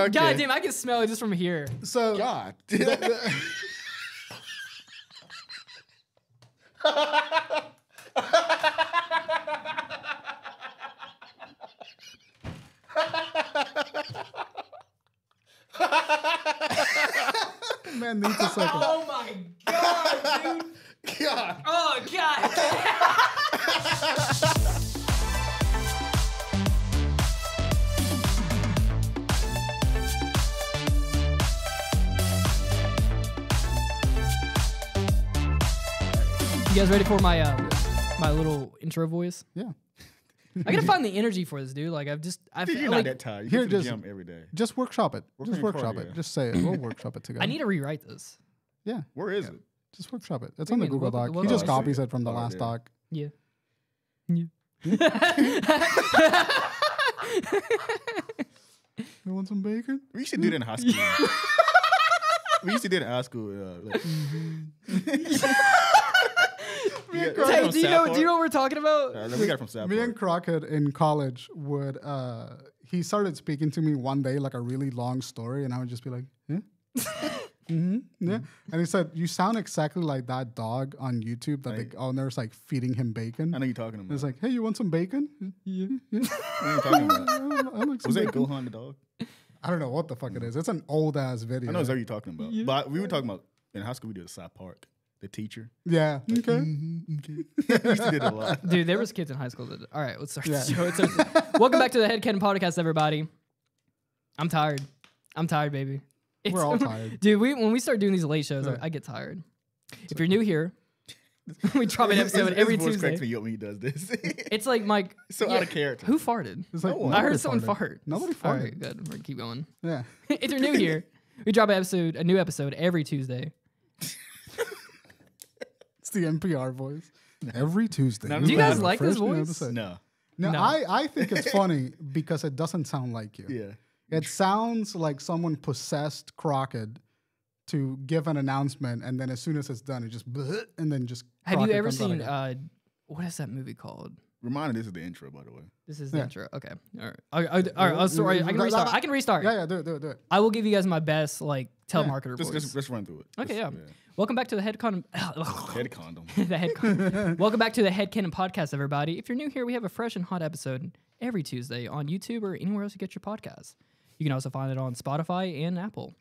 Okay. God damn, I can smell it just from here. So God. man needs a second. Oh my God, dude. God. Oh God. You guys ready for my my little intro voice? Yeah. I gotta find the energy for this, dude. Like I You're feel not like that tired. You Here, go to the just- gym every day. Just workshop it. Work Just on your workshop cardio. it. Just say it. We'll workshop it together. I need to rewrite this. Yeah. Where is it? Just workshop it. It's What on do the you mean? Google Doc. What- He what- just I see copies it. it from the Oh, last yeah. doc. Yeah. You want some bacon? We used to do that in high school. We used to do it in high school. Like, Hey, do you know what we're talking about? we got it from South Me Park. and Crockett in college would, he started speaking to me one day like a really long story, and I would just be like, yeah. Yeah. And he said, you sound exactly like that dog on YouTube that the owner's like feeding him bacon. I know you're talking about. It's like, hey, you want some bacon? Yeah. Yeah. What are you talking about? I like some Was that bacon. Gohan the dog? I don't know what the fuck it is. It's an old ass video. I know exactly what you're talking about. But we were talking about, in high school, we did South Park. The teacher. Yeah. Okay. Okay. We used to do that a lot. Dude, there was kids in high school that. All right, let's start Yeah. the show. Welcome back to the HeadKanon podcast, everybody. I'm tired. I'm tired, baby. We're all tired. Dude, when we start doing these late shows, I get tired. If you're new here, we drop an episode every His voice Tuesday. cracks me up when he does this. It's like Mike. So out of character. Who farted? It's like, No one. I heard nobody someone farted. fart. Nobody All farted. right, good. We're gonna keep going. Yeah. If you're new here, we drop a new episode every Tuesday. It's the NPR voice. Every Tuesday. Do we you guys have a like this fresh new voice? episode. No. No, No. I think it's funny because it doesn't sound like you. Yeah. It sounds like someone possessed Crockett to give an announcement, and then as soon as it's done, it just bleh, and then just. Have you Crockett ever comes out seen again. what is that movie called? Reminder, this is the intro, by the way. This is the Yeah. intro. Okay. All right. All right. Sorry. I can restart. I can restart. Yeah, do it. I will give you guys my best like telemarketer voice. Let's run through it. Okay, Just- yeah. Welcome back to the HeadKanon. Head condom. the HeadKanon. Welcome back to the HeadKanon podcast, everybody. If you're new here, we have a fresh and hot episode every Tuesday on YouTube or anywhere else you get your podcasts. You can also find it on Spotify and Apple.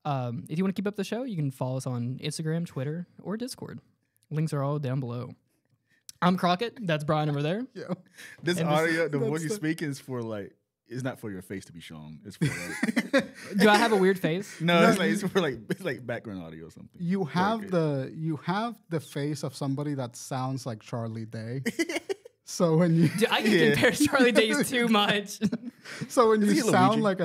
If you want to keep up the show, you can follow us on Instagram, Twitter, or Discord. Links are all down below. I'm Crockett. That's Bryan over there. Yeah. This And audio, the that's voice you the- speak is for like, it's not for your face to be shown. It's for like, Do I have a weird face? no, it's for like, it's like background audio or something. You have Okay. you have the face of somebody that sounds like Charlie Day. So when you Dude, I can Yeah. compare Charlie Days too much. so when Is you he sound Luigi?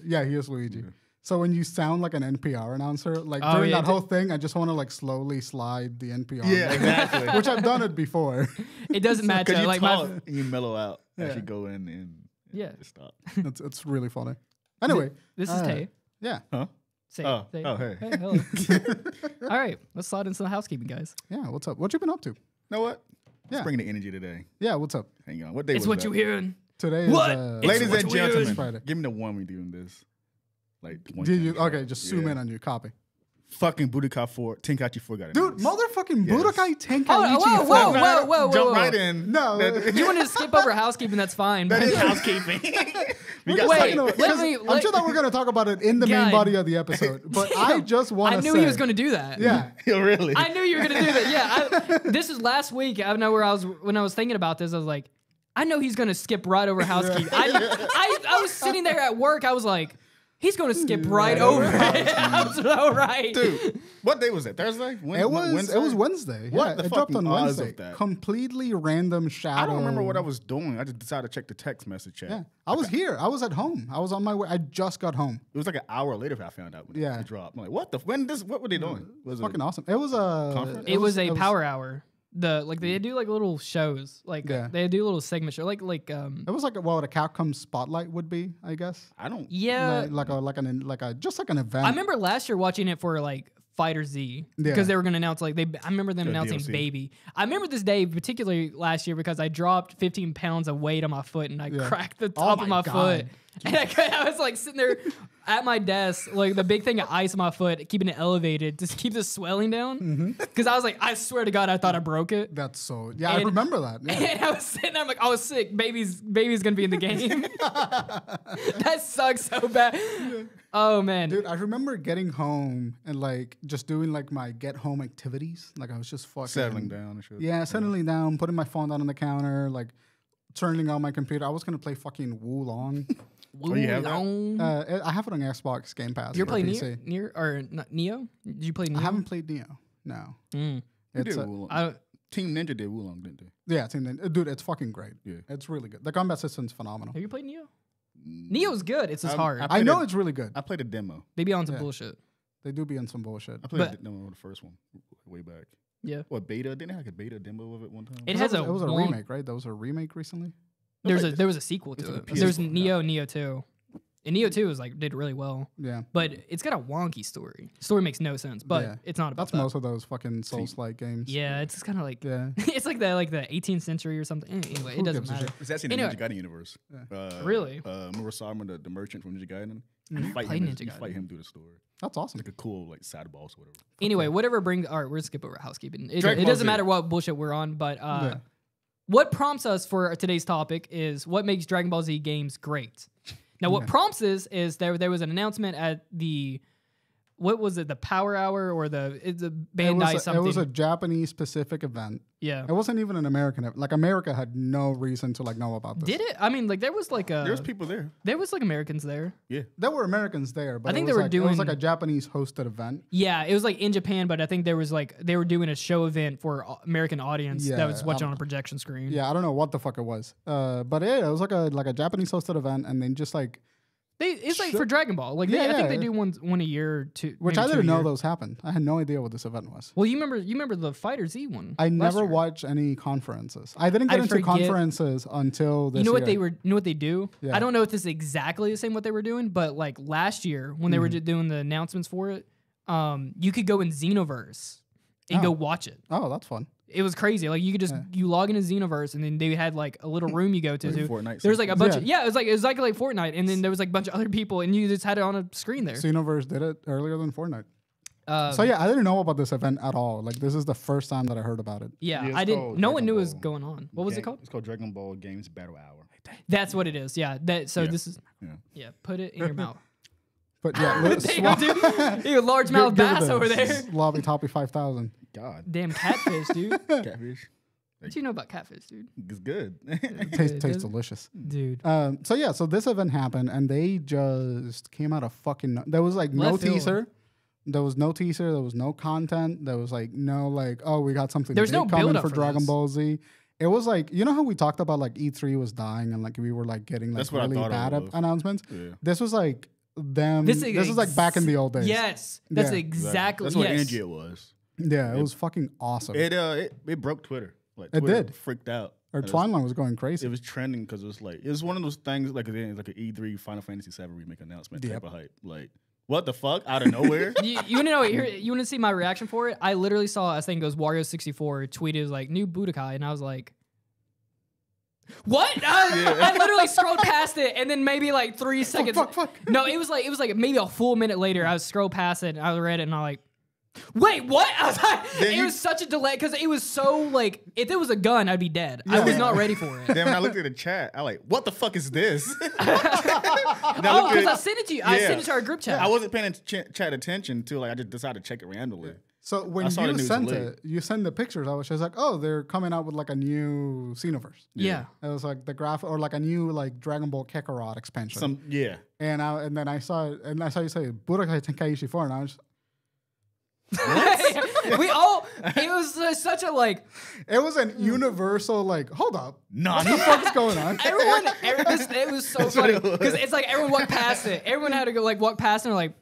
like he is Luigi. So when you sound like an NPR announcer, like Oh, during yeah, that whole thing, I just want to like slowly slide the NPR. Yeah, exactly. Which I've done it before. It doesn't match. Because you Like talk my and you mellow out as Yeah. you go in and Yeah. just stop. It's really funny. Anyway, this is Tay. yeah, Huh? Say, Oh, say, oh, hey. hello. All right, let's slide into the housekeeping, guys. Oh, yeah. What's up? What you been up to? You know what? Yeah. Let's bring the energy today. Yeah, what's up? Hang on. What day It's was what that? you hearing. Today What? is It's Ladies what and you hearing. gentlemen, Friday. give me the one we doing this. Like, one Did you? camera Okay, shot. just zoom Yeah. in on your copy. Fucking Budokai 4, Tenkaichi 4 got it. Dude, motherfucking Yes. Budokai Tenkaichi. Oh, whoa. Jump right in. No. If you wanted to skip over housekeeping, that's fine. That but- is housekeeping. we We're got just Wait, talking about- let 'cause me- I'm let- sure that we're going to talk about it in the main God. body of the episode, but I just want I to knew say. he was going to do that. Yeah. really? I knew you were going to do that. Yeah. This is last week. I know when I was thinking about this, I was like, I know he's going to skip right over housekeeping. I was sitting there at work. I was like, he's going to skip right over it. I was so right. Dude, what day was it? Thursday? It was Wednesday. What Yeah, the it dropped on fucking odds of Wednesday. that? Completely random shadow. I don't remember what I was doing. I just decided to check the text message chat. Yeah, I was here. I was at home. I was on my way. I just got home. It was like an hour later I found out when Yeah. it dropped. I'm like, what the? What were they doing? Was Fucking awesome. It was a. Conference? It was a power hour. They do like little shows, Yeah. they do little segment show, like It was like what a Capcom spotlight would be, I guess. I don't. yeah. Like an event. I remember last year watching it for like Fighter Z because Yeah. they were going to announce I remember them The announcing DLC. Baby. I remember this day particularly last year because I dropped 15 pounds of weight on my foot and I Yeah. cracked the Oh top my of my God. foot. And I was like sitting there at my desk, like the big thing of ice on my foot, keeping it elevated, just keep the swelling down. Because I was like, I swear to God, I thought I broke it. That's so. Yeah, I remember that. Yeah. And I was sitting there, I'm like, I was sick. Baby's gonna be in the game. That sucks so bad. Oh man, dude, I remember getting home and like just doing like my get home activities. Like I was just fucking settling down and shit. Yeah, settling down, putting my phone down on the counter, like turning on my computer. I was gonna play fucking Wulong. Oh, you have that? I have it on Xbox Game Pass. You're playing PC. Nier or not, Neo? Did you play Neo? I haven't played Neo. No. Who It's did Wulong? Team Ninja did Wulong, didn't they? yeah, dude, it's fucking great. Yeah. It's really good. The combat system's phenomenal. Have you played Neo? Neo's good. It's just hard. I know it's really good. I played a demo. They be on some bullshit. They do be on some bullshit. I played the demo of the first one way back. Yeah. What beta? Didn't they have like a beta demo of it one time? It was a remake, right? That was a remake recently. There was a sequel to it. There was Neo 2. And Neo 2 was like did really well. Yeah. But it's got a wonky story. Story makes no sense, but it's not about That's most of those fucking Souls-like games. Yeah, it's just kind of like Yeah. it's like the 18th century or something. Anyway, it doesn't gives a matter. shit? It's actually in the Ninja Gaiden universe. Really? Murasama, the merchant from Ninja Gaiden. I played Ninja You Gaiden. fight him through the story. That's awesome. Like a cool like side boss or whatever. Anyway, whatever brings. All right, we're gonna skip over housekeeping. It Dragon Ball doesn't Z. matter what bullshit we're on, but what prompts us for today's topic is what makes Dragon Ball Z games great. Now, what prompts this is there was an announcement at the, what was it, the Power Hour or the Bandai something. It was a Japanese specific event. Yeah. It wasn't even an American event. Like America had no reason to like know about this. Did it? I mean, like there was like There was people there. there was like Americans there. Yeah. There were Americans there, but I think it was they were like, it was like doing- a Japanese hosted event. Yeah, it was like in Japan, but I think there was like they were doing a show event for American audience that was watching on a projection screen. Yeah, I don't know what the fuck it was. But yeah, it was like a Japanese hosted event, and then just like It's like for Dragon Ball. Like I think they do one a year or two. which maybe I two didn't a know year. those happened. I had no idea what this event was. Well, you remember the Fighter Z one. I last never year. watched any conferences. I didn't get into forget- conferences until this You know what year. you know what they do? Yeah. I don't know if this is exactly the same what they were doing, but like last year when they were doing the announcements for it, you could go in Xenoverse and go watch it. Oh, that's fun. It was crazy. Like you could just you log into Xenoverse and then they had like a little room you go to. Fortnite There was like a bunch Yeah. of it was like Fortnite, and then there was like a bunch of other people, and you just had it on a screen there. Xenoverse did it earlier than Fortnite. So yeah, I didn't know about this event at all. Like this is the first time that I heard about it. Yeah, it's I didn't. called No one Dragon knew what was Ball going on. What was it called? It's called Dragon Ball Games Battle Hour. That's what it is. Yeah. This is. Yeah. Yeah. Put it in your mouth. But yeah, There you go, dude. You a largemouth bass over there. Lobby Toppy 5000. God. Damn catfish, dude. Catfish. What do you know about catfish, dude? It's good. Tastes delicious. Dude. So this event happened, and they just came out of fucking. There was like no Left field. teaser. There was no teaser. There was no content. There was like no like, oh, we got something. There's big no coming build-up for for Dragon this. Ball Z. It was like, you know how we talked about like E3 was dying and like we were like getting like That's what I really thought it bad was. announcement. Yeah. This was like them. This is like back in the old days. Yes. That's Yeah. exactly. That's what yes. energy it was. Yeah, it was fucking awesome. It broke Twitter. Like It Twitter did. freaked out. Or Twilight was going crazy. It was trending because it was one of those things like again, like an E3 Final Fantasy VII remake announcement type of hype. Like what the fuck out of nowhere? You want to know? You want to see my reaction for it? I literally saw a thing goes Wario64 tweeted like new Budokai, and I was like, "What?" I literally scrolled past it, and then maybe like 3 seconds. fuck. No, it was like maybe a full minute later. I was scrolled past it, and I read it, and I'm like, "Wait, what?" I was like, it was such a delay because it was so like if it was a gun, I'd be dead. I was not ready for it. Then when I looked at the chat, I like, what the fuck is this? Oh, because I sent it to you. I sent it to our group chat. I wasn't paying chat attention to like I just decided to check it randomly. So when I saw the you news sent late. it, you send the pictures. I was just like, oh, they're coming out with like a new Xenoverse. Yeah. It was like the graph or like a new like Dragon Ball Kakarot expansion. And then I saw it, and I saw you say Budokai Tenkaichi 4, and I was We all. It was such a like. it was an universal like, hold up, Nah, what the fuck's going on? It was so funny because it's like everyone walked past it. Everyone had to go like walk past it and like,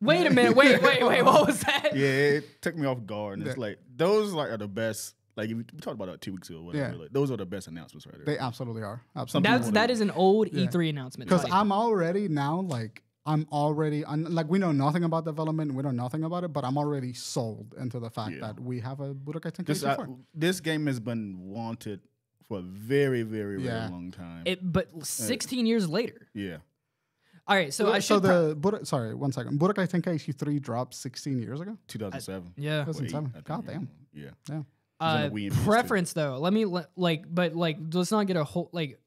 wait a minute, wait, what was that? Yeah, it took me off guard. And it's like those like are the best. Like we talked about that 2 weeks ago. Or whatever. Yeah. Like, those are the best announcements right there. They absolutely are. Absolutely. That is an old E3 announcement. Because Like, I'm already now like like we know nothing about development, we know nothing about it, but I'm already sold into the fact that we have a Budokai Tenkaichi 4. This game has been wanted for a very, very, very Yeah. long time. But 16 years later. Yeah. All right, so I So should. sorry, 1 second. Budokai Tenkaichi 3 dropped 16 years ago. 2007. Yeah. 2007. God damn. Yeah. Yeah. on the Wii and PS2. Preference though. Let me let's not get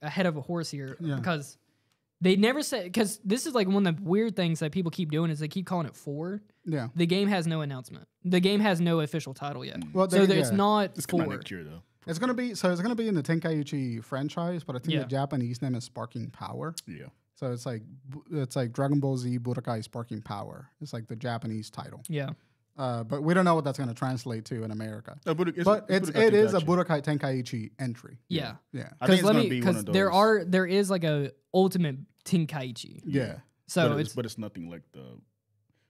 ahead of a horse here because they never said, because this is like one of the weird things that people keep doing is they keep calling it 4. Yeah. The game has no announcement. The game has no official title yet. Well, so it's not It's 4. coming next year though. It's gonna be in the Tenkaichi franchise, but I think the Japanese name is Sparking Power. Yeah. So it's like Dragon Ball Z Budokai Sparking Power. It's like the Japanese title. Yeah. But we don't know what that's going to translate to in America. No, but it is a Budokai Tenkaichi entry. Yeah. Yeah. I think it's going to be one of those. There is like a ultimate Tenkaichi. Yeah. So but it's nothing like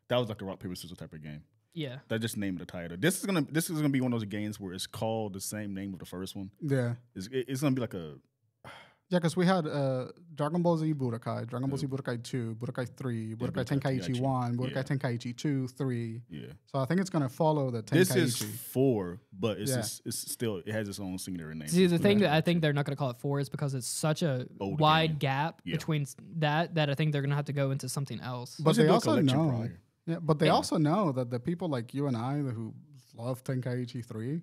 that was like a rock paper scissors type of game. Yeah. That just named the title. This is gonna be one of those games where it's called the same name of the first one. Yeah. It's gonna be like a. Yeah, because we had Dragon Ball Z Budokai, Dragon Ball Z Budokai 2, Budokai 3, Budokai Tenkaichi 1, Budokai Tenkaichi 2, 3. Yeah. So I think it's going to follow the Tenkaichi. This is 4, but it's still, it has its own singular name. See, the thing that I think they're not going to call it 4 is because it's such a wide gap between that I think they're going to have to go into something else. But they also know. Yeah, but they also know that the people like you and I who love Tenkaichi 3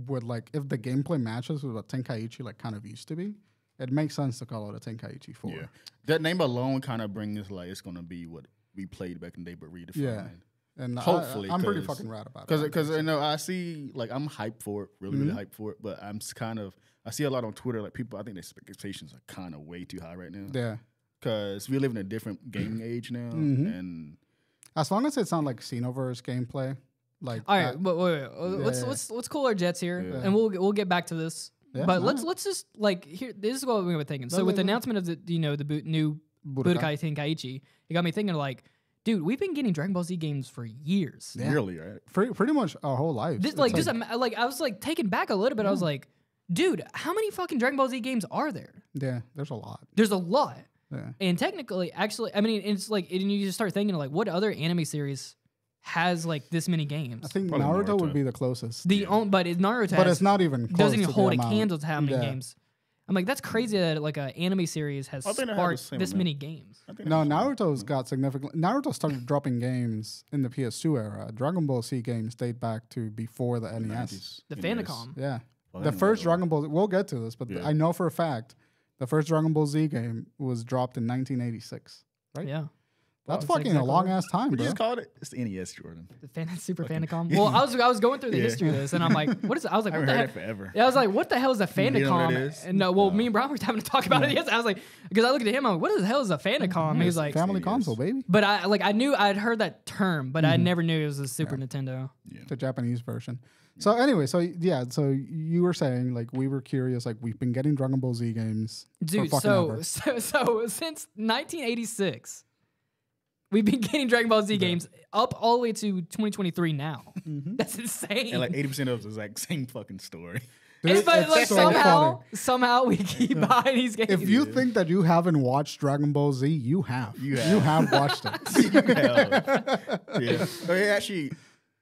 would like, if the gameplay matches with what Tenkaichi like kind of used to be, it makes sense to call it a Tenkaichi 4. Yeah. That name alone kind of brings like it's going to be what we played back in the day, but redefined. Yeah. And hopefully, I'm pretty fucking rad about it. Because I see, like, I'm hyped for it, really hyped for it, but I see a lot on Twitter, like, people, I think their expectations are kind of way too high right now. Yeah. Because we live in a different gaming age now, and as long as it's not like Xenoverse gameplay, like. All right, but wait. Let's cool our jets here, and we'll get back to this. Yeah, but let's just like here. This is what we were thinking. So with the announcement of the new Budokai Tenkaichi, it got me thinking like, dude, we've been getting Dragon Ball Z games for years. Yeah. Really, right? Pretty much our whole life. I was like taken back a little bit. I was like, dude, how many fucking Dragon Ball Z games are there? Yeah, there's a lot. There's a lot. Yeah. And technically, actually, I mean, it's like, and you just start thinking like, what other anime series has like this many games? I think Naruto would be the closest. But Naruto, but it's not even close doesn't even to hold the a amount. candle to how many games. I'm like, that's crazy that like an anime series has sparked this many games. No, Naruto's got significant. Naruto started dropping games in the PS2 era. Dragon Ball Z games date back to before the NES. The Famicom. Yeah, the first Dragon Ball. We'll get to this, but I know for a fact the first Dragon Ball Z game was dropped in 1986. Right? Yeah. That's fucking a long ass time, bro. You just called it? It's the NES, Jordan. The Super Famicom. Well, I was going through the history of this, and I'm like, what is it? I was like, what the heck? Forever. Yeah, I was like, what the hell is a Famicom? You know what it is? And me and Brian were having to talk about it yesterday. I was like, because I looked at him, I'm like, what the hell is a Famicom? And he was like, family console, baby. But I knew I'd heard that term, but I never knew it was a Super Nintendo. Yeah. The Japanese version. So anyway, so you were saying like we were curious, like we've been getting Dragon Ball Z games. Dude, so since 1986. We've been getting Dragon Ball Z games up all the way to 2023 now. That's insane. And like 80% of it is like same fucking story. Dude, but like so somehow we keep buying these games. If you think that you haven't watched Dragon Ball Z, you have. You have watched it. You have. Yeah. But actually,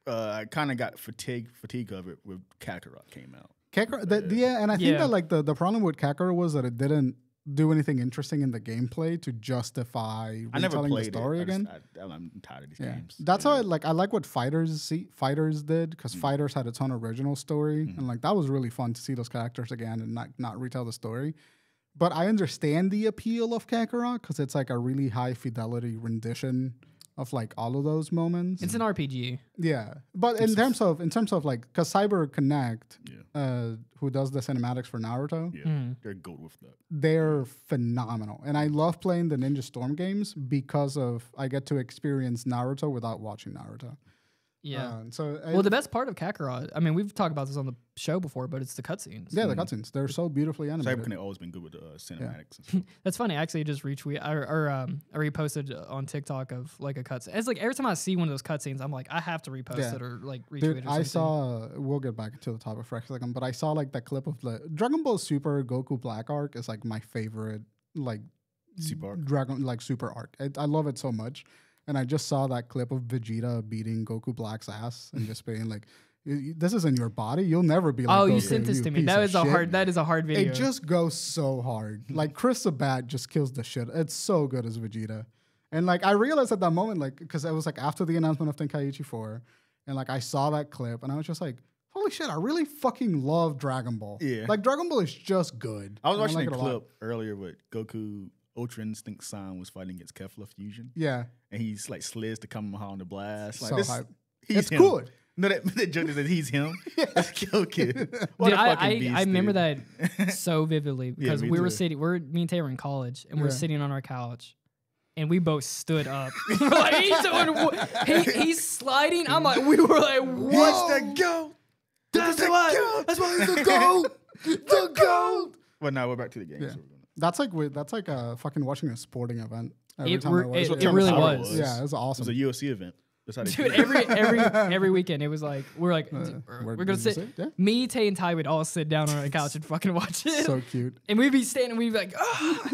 I kind of got fatigue of it when Kakarot came out. And I think that like the problem with Kakarot was that it didn't do anything interesting in the gameplay to justify retelling the story again. I'm tired of these games. That's how I like what Fighters did, because Fighters had its own original story, and like that was really fun to see those characters again and not retell the story. But I understand the appeal of Kakarot because it's like a really high fidelity rendition of like all of those moments. It's an RPG. Yeah, but in terms of like, because Cyber Connect, who does the cinematics for Naruto, they're good with that. They're phenomenal, and I love playing the Ninja Storm games because I get to experience Naruto without watching Naruto. Yeah. The best part of Kakarot, I mean, we've talked about this on the show before, but it's the cutscenes. Yeah, the cutscenes. They're so beautifully animated. Cyberpunk has always been good with cinematics. And That's funny. I actually just retweet or I reposted on TikTok of like a cutscene. It's like every time I see one of those cutscenes, I'm like, I have to repost it or like retweet it or something. We'll get back to the topic for a second, but I saw like that clip of the Dragon Ball Super Goku Black arc is like my favorite like Super arc. Super arc. I love it so much. And I just saw that clip of Vegeta beating Goku Black's ass and just being like, This is in your body. You'll never be like, Oh, you Goku, sent this you to me. piece That of is a shit. hard. That is a hard video. It just goes so hard. Like Chris Sabat just kills the shit. It's so good as Vegeta. And like I realized at that moment, like, because it was like after the announcement of Tenkaichi 4, and like I saw that clip, and I was just like, holy shit, I really fucking love Dragon Ball. Yeah. Like Dragon Ball is just good. I was And watching like a it lot. clip earlier with Goku Ultra Instinct San was fighting against Kefla Fusion. Yeah. And he's like slids to Kamehameha on the blast. Like, So this, hype. he's It's him. good. No, that joke is that he's him. That's Goku. What Dude, a fucking beast, I remember dude. that so vividly because me we were too. sitting. Me and Tay were in college, and we're Yeah. sitting on our couch, and we both stood up. We're like, he's doing. He's sliding. I'm like, we were like, what? Watch that go. That's why he's the GOAT. The GOAT. But now we're back to the game. Yeah. So That's like fucking watching a sporting event. Every It time re- I watch it it. really Tyrannosaurus was. Yeah, it was It awesome. was a UFC event. That's how they Dude, do it. every weekend it was like we're like we're did gonna you sit. say? Yeah. Me, Tay, and Ty would all sit down on the couch and fucking watch it. So cute. And we'd be standing, we'd be like, ah.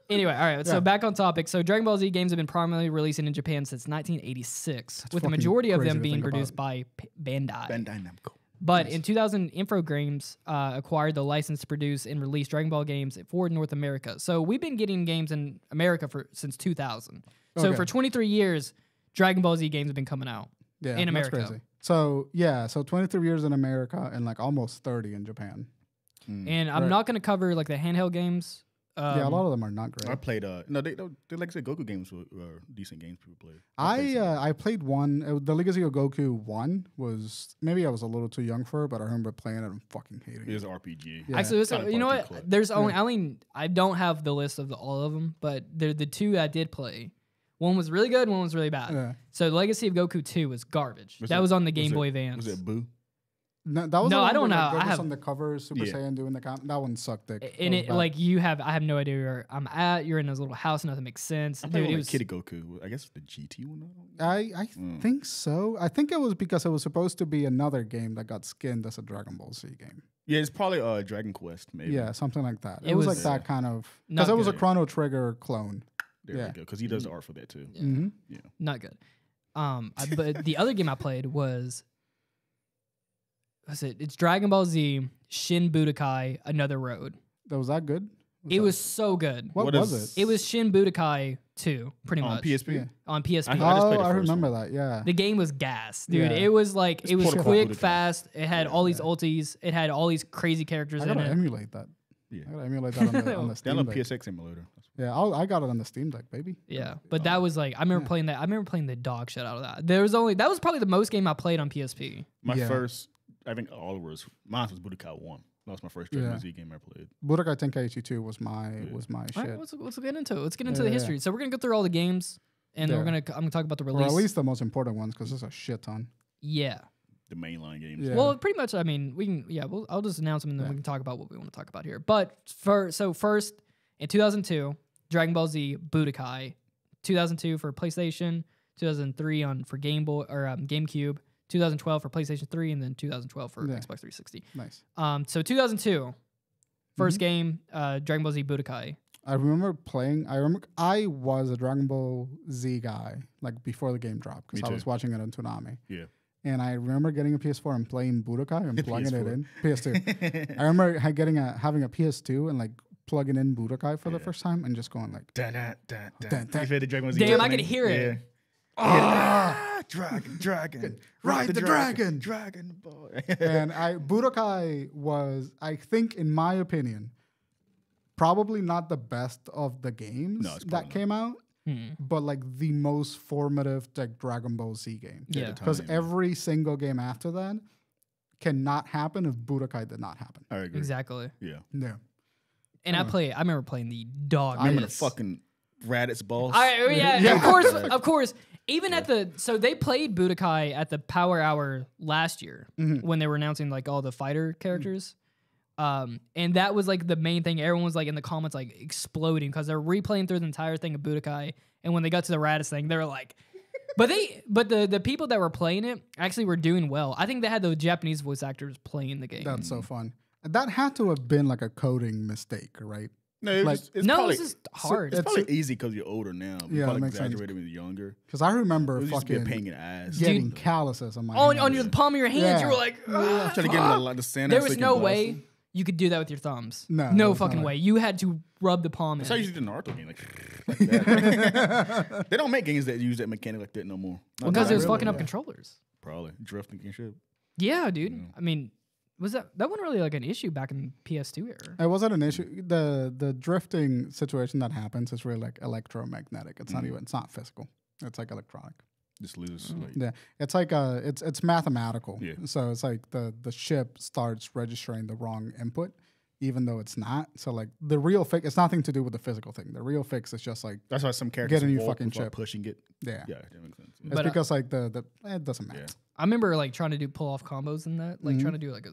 Anyway, all right. So Yeah. back on topic. So Dragon Ball Z games have been primarily releasing in Japan since 1986, with the fucking majority of crazy them to being think produced about. by Bandai. Bandai Namco. But in 2000, Infogrames acquired the license to produce and release Dragon Ball games for North America. So we've been getting games in America since 2000. So Okay. for 23 years, Dragon Ball Z games have been coming out. Yeah, In that's America. crazy. So yeah, so 23 years in America and like almost 30 in Japan. And I'm Right. not going to cover like the handheld games. Yeah, a lot of them are not great. I played. No, they like I said, Goku games were decent games people play. I played one. The Legacy of Goku 1 was maybe I was a little too young for it, but I remember playing it and fucking hating It it. was an RPG. Yeah. Actually, Kinda you know party what? clip. There's only I don't have the list of all of them, but they're the two I did play. One was really good, one was really bad. Yeah. So Legacy of Goku 2 was garbage. Was that it- was on the was Game it- Boy Advance. Was it Boo? No, that was No, the one I don't where, know. Like, I Goku's have- on the cover, Super Yeah. Saiyan doing the that one sucked dick. And That it was bad. I have no idea where I'm at. You're in this little house, nothing makes sense. I Dude, played it one was like Kid Goku. I guess the GT one. I think so. I think it was because it was supposed to be another game that got skinned as a Dragon Ball Z game. Yeah, it's probably Dragon Quest maybe. Yeah, something like that. It It was was- like that kind of Not because it was a good. Chrono Trigger clone. There Yeah. we go. Because he does the art for that too. Mm-hmm. not good. But the other game I played was it's Dragon Ball Z Shin Budokai Another Road. That was that good. It was so good. What What was is- it? It was Shin Budokai 2, pretty On much. PSP. Yeah. On PSP. I just played the I first remember one. that. Yeah. The game was gas, dude. Yeah. It was like it was portable quick, Budokai. fast. It had all these ultis. It had all these crazy characters I in gotta it. emulate that. Yeah. I gotta emulate that on the Steam Download Deck. PSX emulator. Yeah, I got it on the Steam Deck, baby. Yeah, but that was like I remember playing that. I remember playing the dog shit out of that. That was probably the most game I played on PSP. My Yeah. first, I think all of us, mine was Budokai 1. That was my first Dragon Ball Yeah. Z game I played. Budokai Tenkaichi 2 was my All shit. right, let's get into it. Let's get into the Yeah, history. So we're gonna go through all the games, and Yeah. I'm gonna talk about the Or release. at least the most important ones, because there's a shit ton. Yeah. The mainline games. Yeah. Well, pretty much. I mean, we can. Yeah. I'll just announce them, and then Yeah. we can talk about what we want to talk about here. But first in 2002, Dragon Ball Z Budokai, 2002 for PlayStation, 2003 for Game Boy or GameCube, 2012 for PlayStation 3, and then 2012 for Yeah. Xbox 360. Nice. So 2002, first Mm-hmm. game, Dragon Ball Z Budokai. I remember playing. I was a Dragon Ball Z guy, like before the game dropped, because Me I was too. watching it on Toonami. Yeah. And I remember getting a PS4 and playing Budokai and plugging it PS4. in. PS2. I remember having a PS2 and like plugging in Budokai for the first time and just going like, Da, da, da, da. Dun, dun. You feel the Dragon Ball Z Damn, I opening? could hear it. Ah, dragon. Ride the dragon. Dragon boy. and Budokai was, I think, in my opinion, probably not the best of the games No, it's that probably came out, Hmm. but like the most formative like Dragon Ball Z game. Yeah. Because time. every single game after that cannot happen if Budokai did not happen. I agree. Exactly. Yeah. Yeah. And I remember playing the dog. I remember the piss. fucking Raditz boss. Yeah, of course. Even at so they played Budokai at the Power Hour last year when they were announcing like all the fighter characters. And that was like the main thing. Everyone was like in the comments like exploding because they're replaying through the entire thing of Budokai. And when they got to the Raditz thing, they were like, but the people that were playing it actually were doing well. I think they had the Japanese voice actors playing the game. That's so fun. That had to have been like a coding mistake, right? No, it's, Like- it's No, probably, it's just hard. It's probably easy because you're older now. Yeah, You probably that makes sense. exaggerated when you're younger. Because I remember It was just be a fucking pain in the ass. getting Dude. calluses on my on hands. your the palm of your hands, Yeah. you were like, Trying to get in the sand. there was no way you could do that with your thumbs. No, no there's fucking no way. way. You had to rub the palm That's how in. you use the Naruto game. Like that. They don't make games that use that mechanic like that no more. Not Because that it was I really- fucking up yeah. controllers. Probably drifting and shit. Yeah, dude. Yeah. I mean, was that wasn't really like an issue back in PS2 era? It wasn't an issue. The drifting situation that happens is really like electromagnetic. It's not even. It's not physical. It's like electronic. Just lose. Like, Yeah, it's like it's mathematical. Yeah. So it's like the ship starts registering the wrong input, even though it's not. So like the real fix, it's nothing to do with the physical thing. The real fix is just like that's why some characters Get a new walk fucking without chip. pushing it. yeah. Yeah, that makes sense. It's But, because like the it doesn't matter. Yeah. I remember like trying to pull off combos in that, like Mhm. trying to do like a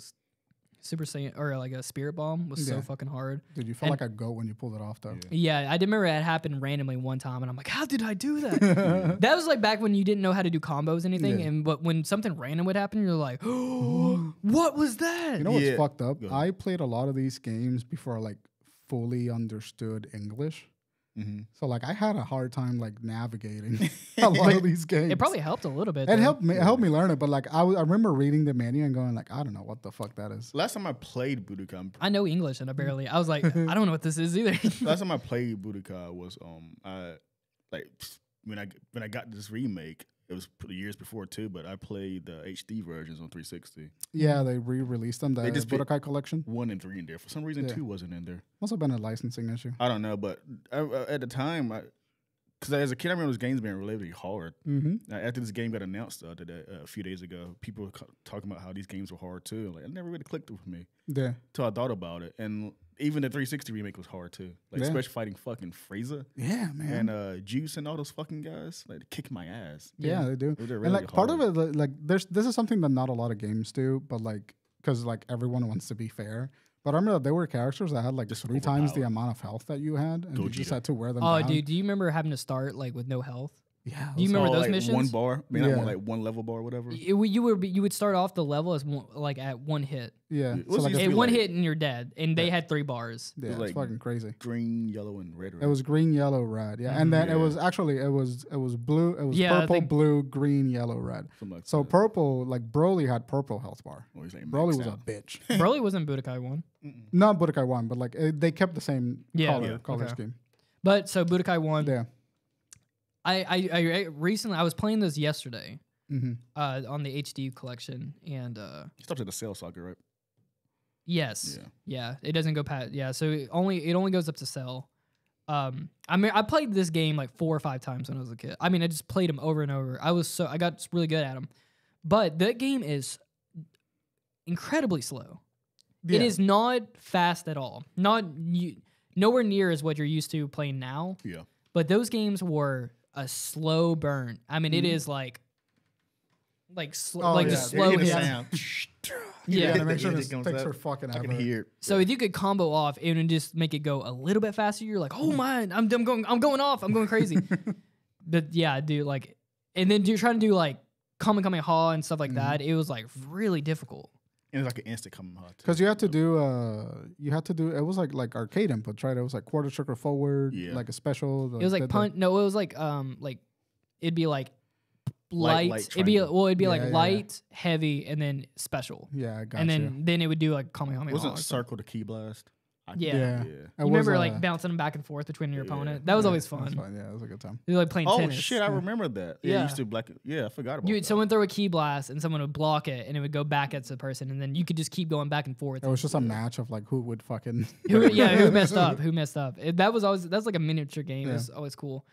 Super Saiyan or like a Spirit Bomb was so Yeah. fucking hard. Dude, you feel And- like a goat when you pulled it off though. Yeah, I did remember it happened randomly one time, and I'm like, how did I do that? That was like back when you didn't know how to do combos or anything, Yeah. and but when something random would happen, you're like, oh, what was that? You know what's Yeah. fucked up? Go ahead. I played a lot of these games before I like fully understood English. Mm-hmm. So like I had a hard time like navigating a lot of these games. It probably helped a little bit. It though. helped me learn it, but like I remember reading the menu and going like I don't know what the fuck that is. Last time I played Budokai, I know English, and I was like, I don't know what this is either. last time I played Budokai was I like when I got this remake. It was years before too, but I played the HD versions on 360. Yeah, they re-released them. The They just Budokai collection. 1 and 3 in there. For some reason, Yeah. 2 wasn't in there. Must have been a licensing issue. I don't know, but at the time, because as a kid, I remember those games being relatively hard. Mm-hmm. After this game got announced a few days ago, people were talking about how these games were hard too. Like, it never really clicked with me Yeah. until I thought about it. And even the 360 remake was hard too. Like, Yeah. especially fighting fucking Frieza Yeah, man. and Juice and all those fucking guys. Like, kick my ass. yeah, they do. Those are And really like part of hard. it, like this is something that not a lot of games do, but like because like everyone wants to be fair. But I remember there were characters that had like Just 3 times the overpowered. amount of health that you had, and you just Gogeta. had to wear them Oh, down. dude, do you remember having to start like with no health? Yeah. Do you remember those like missions? One bar, maybe Yeah. not like one level bar, or whatever. You would start off the level as like at one hit. Yeah. It So was like used if- to And be one like- hit and you're dead. And they had 3 bars. yeah, was it's like- fucking crazy. Green, yellow, and red. Right? It was green, yellow, red. Yeah, and then Yeah. it was actually it was blue. It was Yeah, I purple, think- blue, green, yellow, red. Something like So that. purple, like Broly had purple health bar. Or he's like Broly maxed was a out. bitch. Broly wasn't Budokai 1. Not Budokai 1, but like they kept the same Yeah. color, Yeah. color Okay. scheme. But so Budokai 1, Yeah. I recently, I was playing this yesterday Mm-hmm. on the HD collection. And He stops at the Cell Saga, right? yes. Yeah. Yeah. It doesn't go past. Yeah. So it only goes up to Cell. I mean, I played this game like 4 or 5 times when I was a kid. I mean, I just played them over and over. I got really good at them. But that game is incredibly slow. It is not fast at all. Nowhere near as what you're used to playing now. Yeah. But those games were a slow burn. I mean, it is like Oh, the yeah. slow You hear the hit. sound. Yeah. The animation It just comes takes up. for fucking I ever. can hear it. So if you could combo off it and just make it go a little bit faster, you're like, oh my, I'm going off, I'm going crazy. But yeah, dude, like, and then you're trying to do like Kamehameha and stuff like that. It was like really difficult. And it's like an instant coming hot. Because you had to do it was like arcade inputs, right? It was like quarter circle forward, Yeah. like a special. It was like punch. No, it was like it'd be like light. light It'd be triangle. like Yeah, yeah, light, heavy, and then special. Yeah, I got And you. then it would do like Kamehameha. Wasn't or something. circle the key blast? Yeah. Yeah. Yeah. It You was, remember like bouncing them back and forth between your Yeah. opponent? That was always That was fun. Yeah, it was a good time. It was like playing Oh tennis. shit! I remember that. Yeah, Yeah. you used to I forgot about that. Someone throw a key blast and someone would block it and it would go back at the person and then you could just keep going back and forth. It was just a match of like who would fucking. Who messed up? Who messed up? That's like a miniature game. Yeah. It's always cool.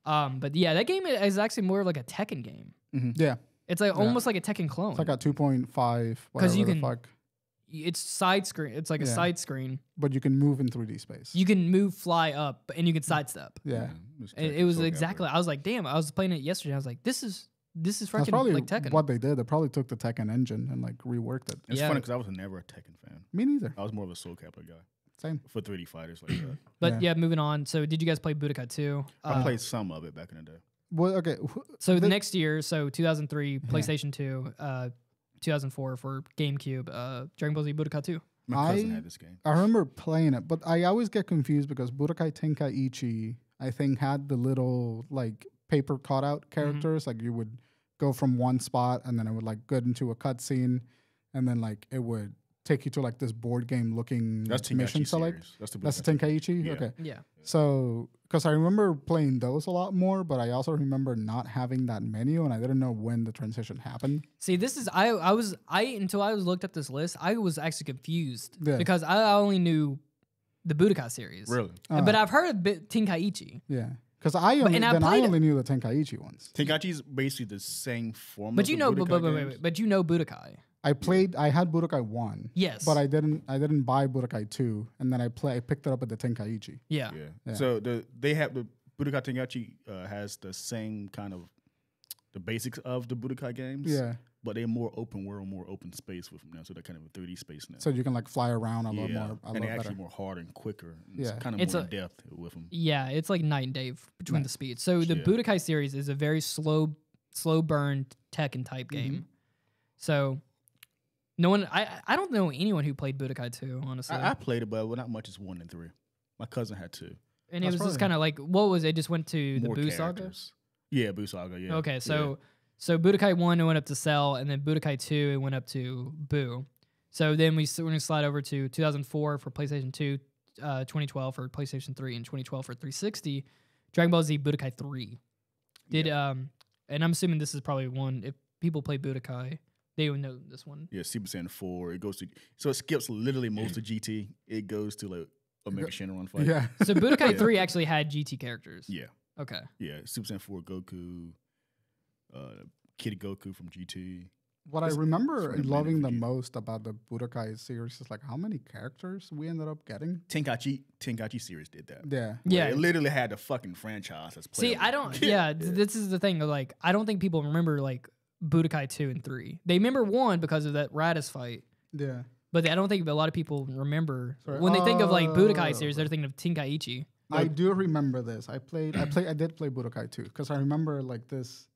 But yeah, that game is actually more of like a Tekken game. Yeah, It's like Yeah. almost like a Tekken clone. it's like a 2.5. Because you Whatever the can- fuck. It's side screen. It's like a Yeah. side screen. But you can move in 3D space. You can move, fly up, and you can sidestep. Yeah, And it was exactly. I was like, damn. I was playing it yesterday. I was like, this is that's freaking probably like Tekken. what they did. They probably took the Tekken engine and like reworked it. It's Yeah. funny because I was never a Tekken fan. Me neither. I was more of a Soul Calibur guy Same. for 3D fighters like that. But yeah, moving on. So, did you guys play Budokai 2? I played some of it back in the day. Well, okay. So the next year, so 2003, PlayStation 2, 2004 for GameCube, Dragon Ball Z Budokai 2. My cousin had this game. I remember playing it, but I always get confused because Budokai Tenkaichi, I think, had the little like paper cutout characters. Like you would go from one spot and then it would like go into a cutscene, and then like it would take you to like this board game looking mission select. That's the Tenkaichi. Yeah. Okay. Yeah. So, because I remember playing those a lot more, but I also remember not having that menu, and I didn't know when the transition happened. See, this is until I was looked at this list, I was actually confused because I only knew the Budokai series. Really? But I've heard of Tenkaichi. Yeah. Because I only knew the Tenkaichi ones. Tenkaichi is basically the same formula. But you know, but you know Budokai. I had Budokai 1. Yes. But I didn't buy Budokai 2, and then I picked it up at the Tenkaichi. Yeah. So they have the Budokai Tenkaichi has the same kind of the basics of the Budokai games. Yeah. But they're more open world, more open space with them now. So they're kind of a 3D space now. So you can like fly around a lot more. And they're actually more hard and quicker. And it's kind of more in depth with them. Yeah, it's like night and day between the speeds. So the Budokai series is a very slow burn Tekken type game. So no one, I don't know anyone who played Budokai 2, honestly. I played it, but not much as 1 and 3. My cousin had 2. And it was just kind of like, what was it? It just went to more the Buu Saga? Yeah, Buu Saga, yeah. Okay, so Budokai 1 it went up to Cell, and then Budokai 2 it went up to Buu. So then we're going to slide over to 2004 for PlayStation 2, 2012 for PlayStation 3, and 2012 for 360. Dragon Ball Z Budokai 3. And I'm assuming this is probably one, if people play Budokai, they would know this one. Yeah, Super Saiyan 4. It skips literally most of GT. It goes to like a Mega Shenron fight. Yeah. So Budokai 3 actually had GT characters. Yeah. Okay. Yeah, Super Saiyan 4 Goku, Kid Goku from GT. What I remember loving the most about the Budokai series is like how many characters we ended up getting. Tenkaichi series did that. Yeah. Yeah. It literally had the fucking franchise that's playable. See, I don't, this is the thing. Like, I don't think people remember like Budokai 2 and 3. They remember 1 because of that Raditz fight. Yeah. But I don't think a lot of people remember. When they think of like Budokai series, they're thinking of Tenkaichi. I do remember this. I did play Budokai 2 because I remember like this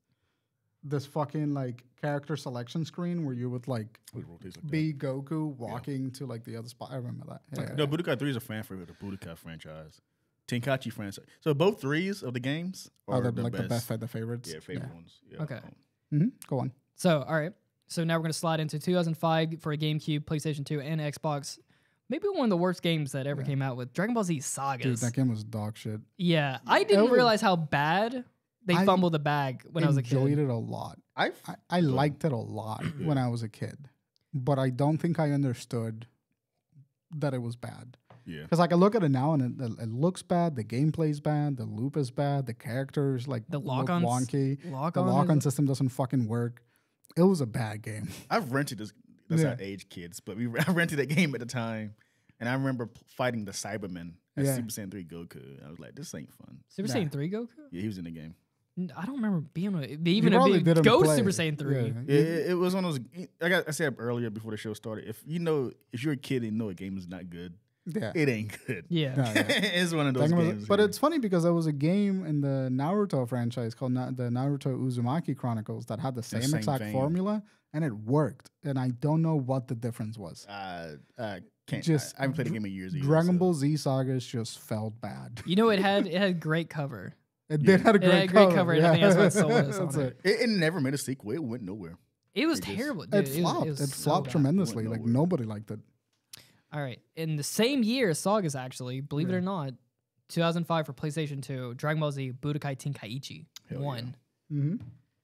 fucking like character selection screen where you would like be Goku walking to like the other spot. I remember that. Yeah. No, Budokai 3 is a fan favorite of the Budokai franchise. Tenkaichi franchise. So both 3s of the games are the best. The favorites. Yeah, favorite ones. Yeah. Okay. Go on. So, all right. So now we're going to slide into 2005 for a GameCube, PlayStation 2, and Xbox. Maybe one of the worst games that ever came out with Dragon Ball Z Sagas. Dude, that game was dog shit. Yeah. I didn't realize how bad they fumbled the bag when I was a kid. I enjoyed it a lot. I liked it a lot when I was a kid. But I don't think I understood that it was bad. Yeah. Because like I look at it now and it looks bad, the gameplay's bad, the loop is bad, the characters like the look wonky. The lock-on system doesn't fucking work. It was a bad game. I've rented this. That's our age kids, but I rented that game at the time, and I remember fighting the Cybermen at Super Saiyan 3 Goku. I was like, "This ain't fun." Super Saiyan 3 Goku? Yeah, he was in the game. I don't remember being go to Super Saiyan 3. Yeah, it was one of those. I said earlier before the show started. If you're a kid and you know a game is not good, it ain't good. Yeah, it's one of those games. But it's funny because there was a game in the Naruto franchise called the Naruto Uzumaki Chronicles that had the same exact formula, and it worked. And I don't know what the difference was. I haven't played the game in years. Dragon Ball Z Sagas just felt bad. You know, it had great cover. It did have a great cover. And I think that's what sold us on it. It never made a sequel. It went nowhere. It was terrible. Dude. It flopped. It flopped tremendously. Like nobody liked it. All right. In the same year, Sagas actually, believe it or not, 2005 for PlayStation 2, Dragon Ball Z Budokai Tenkaichi 1. Yeah. Mm-hmm.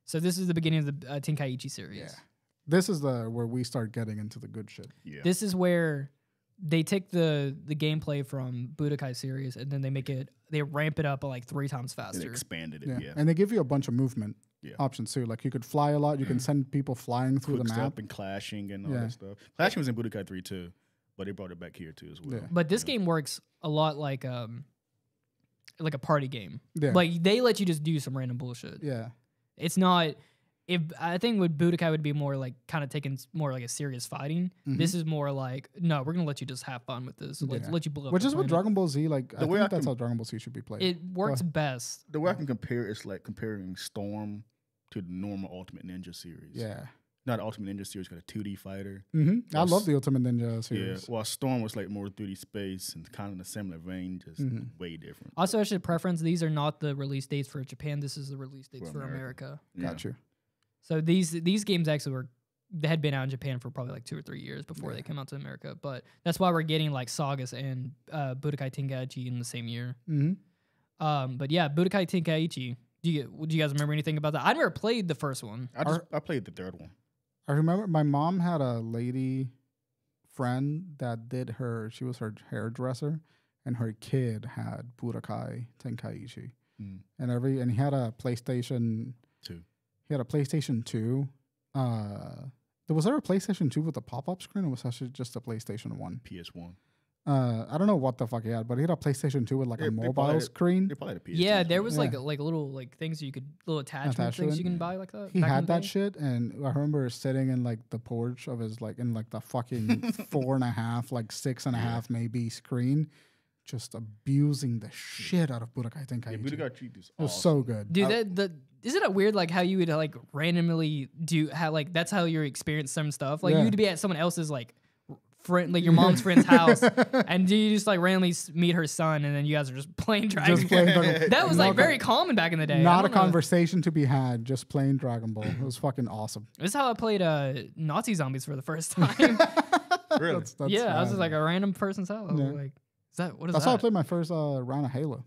So this is the beginning of the Tenkaichi series. Yeah. This is where we start getting into the good shit. Yeah. This is where they take the gameplay from Budokai series and then they ramp it up like 3 times faster. They expanded it, yeah. And they give you a bunch of movement options too. Like you could fly a lot. You can send people flying through the map. And clashing and all that stuff. Clashing was in Budokai 3 too, but they brought it back here too as well. Yeah. But this game works a lot like a party game. Yeah. Like they let you just do some random bullshit. Yeah. It's not. I think with Budokai would be more like kind of taking more like a serious fighting. Mm-hmm. This is more like, no, we're gonna let you just have fun with this. Let you blow up. Which is what planet. Dragon Ball Z like. I think that's how Dragon Ball Z should be played. It works best. The way I can compare is like comparing Storm to the normal Ultimate Ninja series. Yeah. not Ultimate Ninja series, got a 2D fighter. I love the Ultimate Ninja Yeah, series. while Storm was like more 3D space and kind of in a similar vein, just way different. Also, I should preference these are not the release dates for Japan. This is the release dates For for America. Yeah. Got you. So these games actually they had been out in Japan for probably like 2 or 3 years before they came out to America. But that's why we're getting like Sagas and Budokai Tenkaichi in the same year. But yeah, Budokai Tenkaichi. Do you guys remember anything about that? I never played the first one. I played the third one. I remember my mom had a lady friend that she was her hairdresser, and her kid had Budokai Tenkaichi. And he had a PlayStation 2. He had a PlayStation 2. Was there a PlayStation 2 with a pop-up screen, or was that just a PlayStation 1? PS1. I don't know what the fuck he had, but he had a PlayStation 2 with like a They mobile probably screen. They probably had a PS2. Yeah, there was Yeah. like little like things little attachment things you can buy like that. He back in had the that day. shit, and I remember sitting in like the porch of his in the fucking 4.5, like 6.5 maybe screen, just abusing the shit out of Budokai Tenkaichi. Yeah, Budokai Tenkaichi is It was awesome. so good. Dude, isn't it weird like how you would like randomly that's how you experience some stuff? Like you'd be at someone else's like friend, like your mom's friend's house, and you just like randomly meet her son, and then you guys are just playing Dragon Just Ball. playing Dragon Ball. That was like very common back in the day. I Not a don't know. conversation to be had, just playing Dragon Ball. It was fucking awesome. This is how I played Nazi zombies for the first time. Really? That's yeah, I was just rad. like a random person's house. I was Yeah. like, what is That's that? how I played my first round of Halo.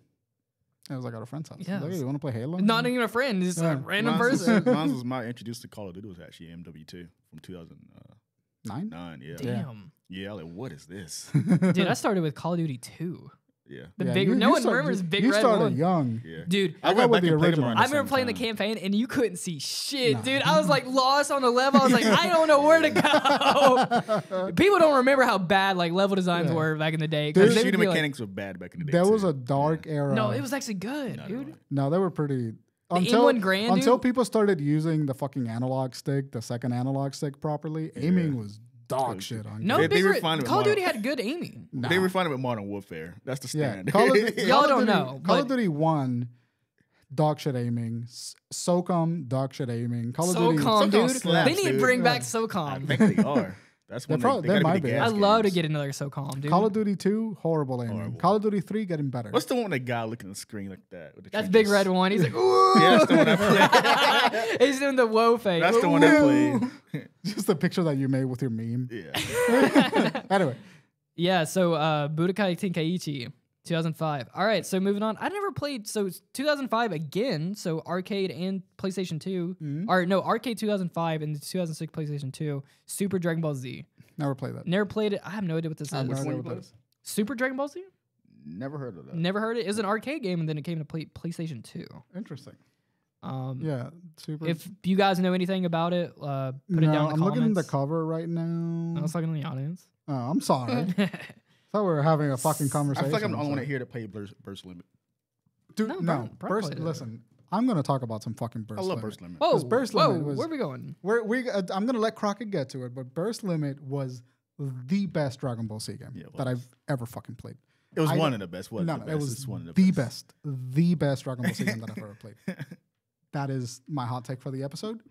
I was like at a friend's house. Yeah, Like, hey, you want to play Halo? Not even a friend, just a random Mine person. was my introduced to Call of Duty was actually MW2 from 2009. 9? Yeah. Damn. Yeah, I was like, what is this? Dude, I started with Call of Duty 2. Yeah. The Yeah, big, you- no you one started- remembers Big You Red started 1. young. Yeah. Dude, I got went with back the and played them original. around I the remember same playing the time. campaign and you couldn't see shit, Nah. dude. I was like lost on the level. I was like, I don't know where to go. People don't remember how bad like level designs Yeah. were back in the day. 'cause Dude, they would Shooting be like- mechanics were bad back in the day. There was too. a dark era. no, it was actually good, Not dude. really. No, they were pretty. M1 Grand, until dude? people started using the fucking analog stick, the second analog stick properly, aiming was dog shit on. No, They Big Red, refined it with Call of Duty modern- had good aiming. Nah. They refined it with Modern Warfare. That's the Yeah, standard. Call of Duty, Y'all Call of don't Duty- know, Call of but- Duty 1, dog shit aiming. SOCOM, dog shit aiming. Call of Duty. SOCOM, SOCOM dude. slaps, They need to dude. bring back I SOCOM. think they are. That's when They they might gotta be. be the I'd gas love to games. get another SOCOM, dude. Call of Duty 2, horrible aiming. Horrible. Call of Duty 3, getting better. What's the one with the guy looking at the screen like that? With the That's trenches? Big Red One. He's like, ooh. Yeah, that's the one I played. He's doing the woe face. That's the one I played. Just the picture that you made with your meme. Yeah. Anyway, Yeah, so Budokai Tenkaichi, 2005. All right, so moving on. I never played, so it's 2005 again, so arcade and PlayStation 2. Or no, arcade 2005 and the 2006 PlayStation 2, Super Dragon Ball Z. never played that. Never played it. I have no idea what this I have is. no idea one what you that played? is. Super Dragon Ball Z? Never heard of that. Never heard it. It was an arcade game, and then it came to PlayStation 2. Interesting. Um, Yeah, super. If you guys know anything about it, put it down in the I'm looking at the comments. cover right now. I was looking in the audience. Oh, I'm sorry. Thought we were having a fucking I conversation. feel like I'm the only one sorry. here to play Burst Limit. Dude, No, no, Brian burst. played it. Listen, I'm gonna talk about some fucking burst. I love limit. Burst Limit. Whoa, Burst whoa, Limit was- where are we going? I'm gonna let Crockett get to it, but Burst Limit was the best Dragon Ball Z game Yeah, it that was. I've ever fucking played. It was I- one of the best. Wasn't No, the no, best. it was It's one of the best Dragon Ball Z game that I've ever played. That is my hot take for the episode.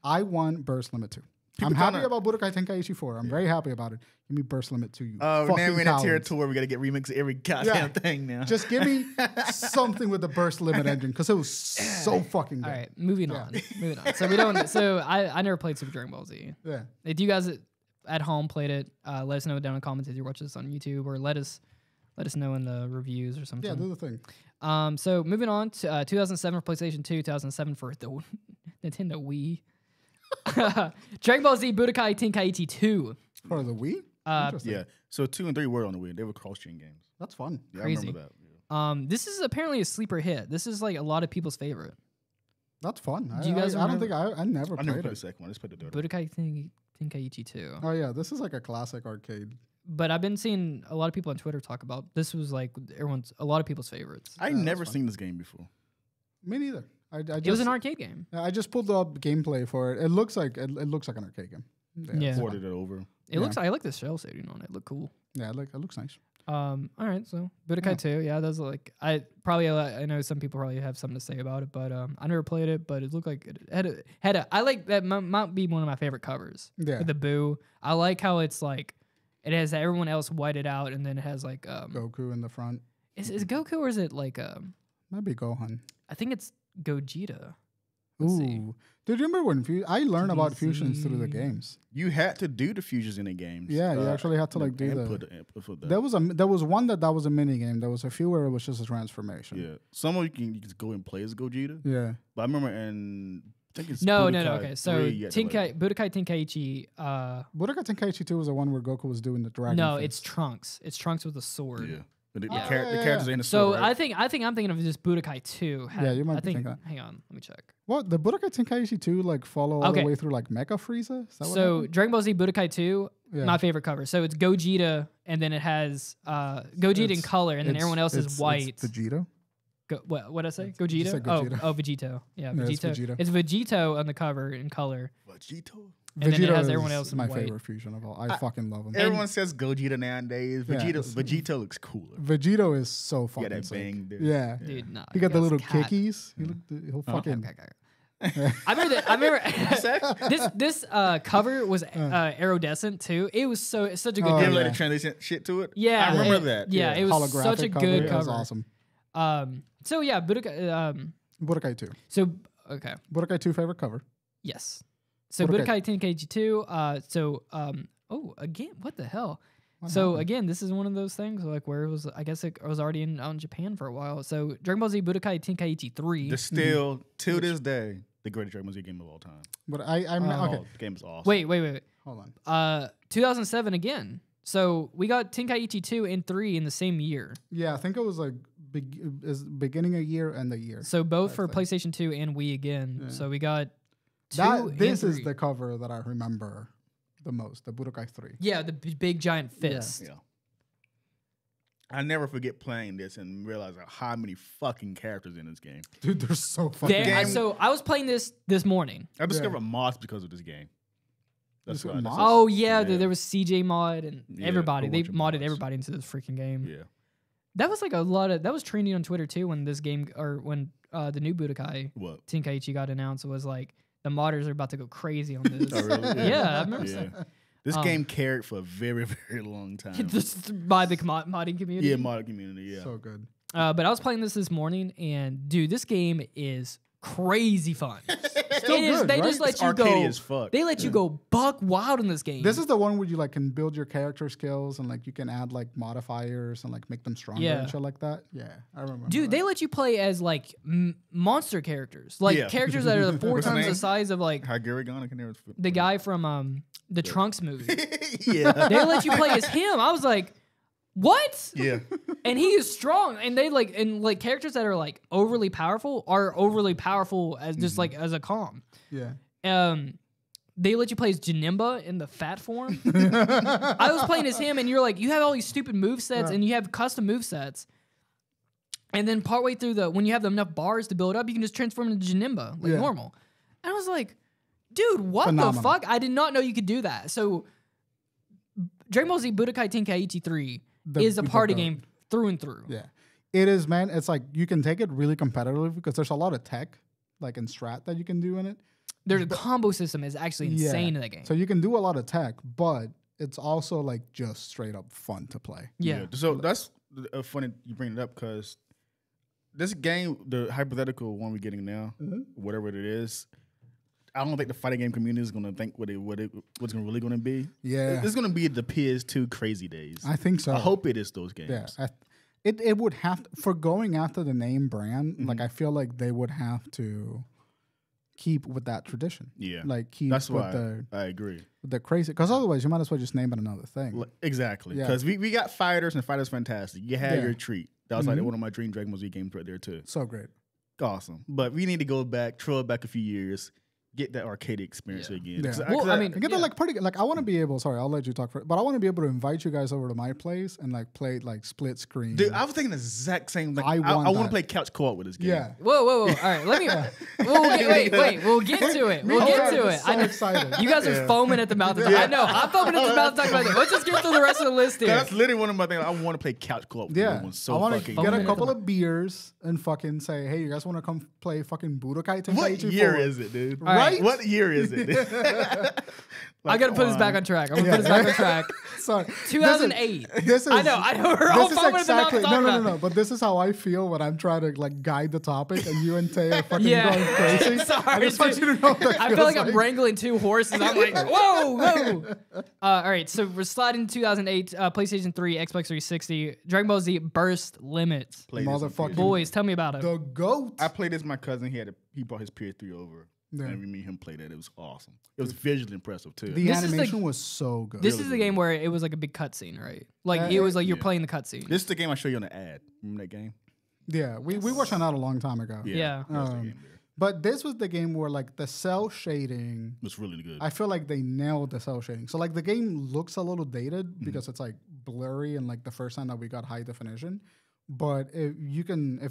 I won Burst Limit 2. I'm happy about Budokai Tenkaichi 4. I'm very happy about it. Give me Burst Limit 2, you Oh, now fucking we're in a cowards. territory where we gotta get remixes every goddamn thing now. Just give me something with the Burst Limit engine because it was so fucking good. All right, moving on. Moving on. So we don't. So I never played Super Dragon Ball Z. Yeah. If you guys at home played it, let us know down in the comments if you watch this on YouTube, or let us know in the reviews or something. Yeah, do the thing. So moving on to 2007 for PlayStation 2, 2007 for the Nintendo Wii. Dragon Ball Z Budokai Tenkaichi 2. For the Wii? Interesting. Yeah. So 2 and 3 were on the Wii. They were cross-gen games. That's fun. Yeah, Crazy. I remember that. Yeah. This is apparently a sleeper hit. This is like a lot of people's favorite. That's fun. Do you guys I don't think remember- I never I played never played the it. second one. I just played the third one. Budokai Tenkaichi 2. Oh yeah, this is like a classic arcade. But I've been seeing a lot of people on Twitter talk about this was like a lot of people's favorites. I that's never fun. seen this game before. Me neither. I just, It was an arcade game. I just pulled up gameplay for it. It looks like an arcade game. Yeah. Ported it over. It looks. I like the shell shading on it. It looked cool. Yeah, it looks nice. All right, so Budokai 2, yeah, that's like I know some people probably have something to say about it, but I never played it, but it looked like it had a I like that might be one of my favorite covers. Yeah. With the Boo. I like how it's like it has everyone else whited out and then it has like Goku in the front. Is Goku or is it like Might be Gohan. I think it's Gogeta. Ooh. See. Did you remember when I learned about DBZ. fusions through the games? You had to do the fusions in the games. Yeah, you actually had to like do input, the. the input for that. There was one that was a mini game. There was a few where it was just a transformation. Yeah, some of you can go and play as Gogeta. Yeah. But I remember in I think it's No. Budokai Okay, so 3, you had to, like- Budokai Tenkaichi. Budokai Tenkaichi 2 was the one where Goku was doing the dragon. No, fist. it's Trunks. It's Trunks with a sword. Yeah, but the, Yeah. the characters in the So story, right? I think I'm thinking of just Budokai 2. Yeah, you might I be think. thinking that. Hang on, let me check. What the Budokai Tenkaichi 2 like follow all Okay. the way through like Mecha Frieza? Is that what So happened? Dragon Ball Z Budokai 2, Yeah. my favorite cover. So it's Gogeta, and then it has Gogeta in It's- color, and then it's- everyone else is it's white. Vegeta. What did I say? You Gogeta? said Gogeta. Oh, Vegito. Yeah, Yeah, it's Vegito. Vegeta. It's Vegito on the cover in color, Vegito. and then it has is everyone else in my white. favorite fusion of all. I fucking love him. Everyone says Gogeta nowadays. Yeah, Vegito looks cooler. Vegito is so Yeah, fucking that sick. bang. Dude. Yeah. Dude, nah. He got the guy's little cat. kickies. He'll fucking. Okay. I remember this cover was iridescent too. It was it's such a good Oh, They cover. let yeah. it transition shit to it. Yeah, I remember it- that. Yeah, it was Holographic such a cover. good It was cover. awesome. So yeah, Budokai. Budokai 2. So okay, Budokai 2 favorite cover. yes. So Budokai- Budokai Tenkaichi 2. Oh, again, what the hell? What So happened? again, this is one of those things like where it was. I guess it was already out in Japan for a while. So Dragon Ball Z Budokai Tenkaichi 3. It's still to this day the greatest Dragon Ball Z game of all time. But I'm okay. Oh, the game is awesome. Wait. Hold on. 2007 again. So we got Tenkaichi 2 and 3 in the same year. Yeah, I think it was like beginning of year and the year. So both I for think. PlayStation 2 and Wii again. Yeah. So we got two This and is three. the cover that I remember the most. The Budokai 3. Yeah, the big giant fist. Yeah. I never forget playing this and realizing how many fucking characters in this game. Dude, they're so fucking. Game- So I was playing this morning. I discovered mods because of this game. That's Discovered why. mods? Oh yeah, Yeah. there was CJ mod and Yeah, everybody. a They bunch of modded mods. everybody into this freaking game. Yeah. That was like a lot of that was trending on Twitter too when this game or when the new Budokai What? Tenkaichi got announced. It was like the modders are about to go crazy on this. Oh, really? Yeah, I remember Yeah. saying This game carried for a very, very long time. just by the modding community. Yeah, mod community. Yeah. So good. But I was playing this morning, and dude, this game is crazy fun. Still good, They right? just let It's you go. arcadey as fuck. They let you go buck wild in this game. This is the one where you like can build your character skills and like you can add like modifiers and like make them stronger Yeah. and shit like that. Yeah, I remember. Dude, that. they let you play as like monster characters, like Yeah. characters that are 4 What's his times the name? size of like Hagarigon, I can never. the guy from the Trunks movie. Yeah. They let you play as him. I was like, what? Yeah. And he is strong. And they like characters that are like overly powerful are overly powerful as just like as a calm. Yeah. They let you play as Janemba in the fat form. I was playing as him, and you're like, you have all these stupid movesets, and you have custom movesets. And then partway through when you have enough bars to build up, you can just transform into Janemba like Yeah. normal. And I was like, dude, what Phenomenal. the fuck? I did not know you could do that. So Dragon Ball Z Budokai Tenkaichi 3 is a party game through and through. Yeah, it is, man. It's like you can take it really competitive because there's a lot of tech, like in strat, that you can do in it. Their combo system is actually insane in that game. So you can do a lot of tech, but it's also like just straight up fun to play. Yeah. So that's funny you bring it up because this game, the hypothetical one we're getting now, whatever it is, I don't think the fighting game community is gonna think what's really gonna be. Yeah. It's gonna be the PS2 crazy days. I think so. I hope it is those games. Yeah, it would have to, for going after the name brand. Like I feel like they would have to keep with that tradition. Yeah. Like keep That's with why I agree. the crazy, because otherwise you might as well just name it another thing. Exactly. Yeah. Because we got fighters and fighters fantastic. You had Yeah. your treat. That was like one of my dream Dragon Ball Z games right there too. So great. Awesome. But we need to go back, trail back a few years, get that arcade experience again. Yeah. 'Cause Well, I mean, and get that like pretty like I want to be able. Sorry, I'll let you talk for. But I want to be able to invite you guys over to my place and like play like split screen. dude, I was thinking the exact same. Like, I I want want that. to play couch co-op with this game. Yeah. Whoa. All right, let me. Wait. We'll get to it. We'll get to it. I'm so excited. You guys are foaming at the mouth. I know. I'm foaming at the mouth talking about it. Let's just get through the rest of the list here. That's literally one of my things. I want to play couch co-op. With Yeah, everyone so I want to fucking get a good. couple of beers and fucking say, "Hey, you guys want to come play fucking Budokai Tenkaichi?" What year 4? is it, dude? Right? What year is it? I got to put this back on track. I'm gonna put this back on track. Sorry, 2008. This is. I know. We're all This is foaming exactly at the mouth talking about no. But this is how I feel when I'm trying to like guide the topic, and you and Tay are fucking Yeah. going crazy. Sorry, I just want dude. you to know that I feel like I'm wrangling two horses. I'm like, whoa. All right, so we're sliding 2008, PlayStation 3, Xbox 360, Dragon Ball Z Burst Limits. Played this on Motherfucking- PS3. Boys, tell me about it. the goat. I played this with my cousin. He brought his PS3 over. Yeah. And me and him played it. It was awesome. It was visually impressive too. The This is the- animation was so good. This is the game where it was like a big cutscene, right? Like it was like you're playing the cutscene. This is the game I showed you on the ad. Remember that game? Yeah, we watched that a long time ago. Yeah. That's the game there. But this was the game where like the cell shading, It was really good. I feel like they nailed the cell shading. So like the game looks a little dated Mm-hmm. because it's like blurry and like the first time that we got high definition. But if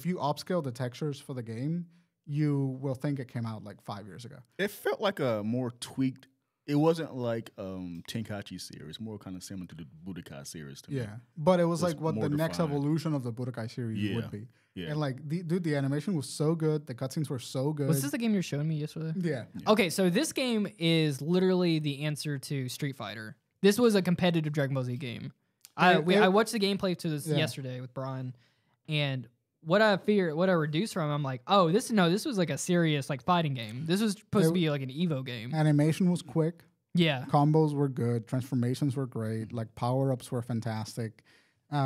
you upscale the textures for the game, you will think it came out like 5 years ago. It felt like a more tweaked. It wasn't like Tenkaichi series. More kind of similar to the Budokai series to me. Yeah, but it was It's like what more the next defined. evolution of the Budokai series Yeah. would be. Yeah. And like, the animation was so good. The cutscenes were so good. Was this the game you were showing me yesterday? Yeah. Okay, so this game is literally the answer to Street Fighter. This was a competitive Dragon Ball Z game. I watched the gameplay to this yesterday with Bryan, and what I reduced from, I'm like, oh, this was like a serious like fighting game. This was supposed to be like an Evo game. Animation was quick. Yeah. Combos were good. Transformations were great. Like power ups were fantastic.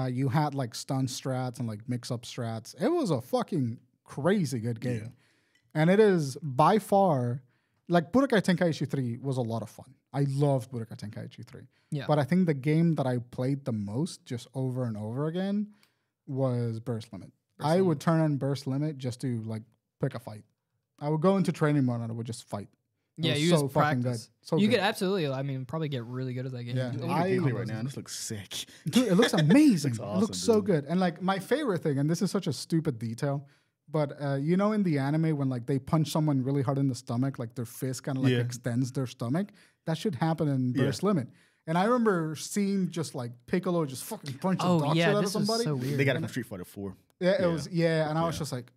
You had like stun strats and like mix up strats. It was a fucking crazy good game. And it is by far like Budokai Tenkaichi 3 was a lot of fun. I loved Budokai Tenkaichi 3. Yeah. But I think the game that I played the most just over and over again was Burst Limit. I would turn on Burst Limit just to like pick a fight. I would go into training mode and I would just fight. It Yeah, was you so just fucking practice. good. So You good. could absolutely, I mean, probably get really good at that game. Yeah. Look at I- the gameplay right now. This looks sick. Dude, it looks amazing. Looks It looks awesome, so dude. good. And like my favorite thing, and this is such a stupid detail, but you know in the anime when like they punch someone really hard in the stomach, like their fist kind of like Yeah. extends their stomach, that should happen in Burst Limit. And I remember seeing just like Piccolo just fucking punch the Oh dog yeah, shit out of this was somebody. so weird. They got it from Street Fighter 4. Yeah, it Yeah. was and I was just like,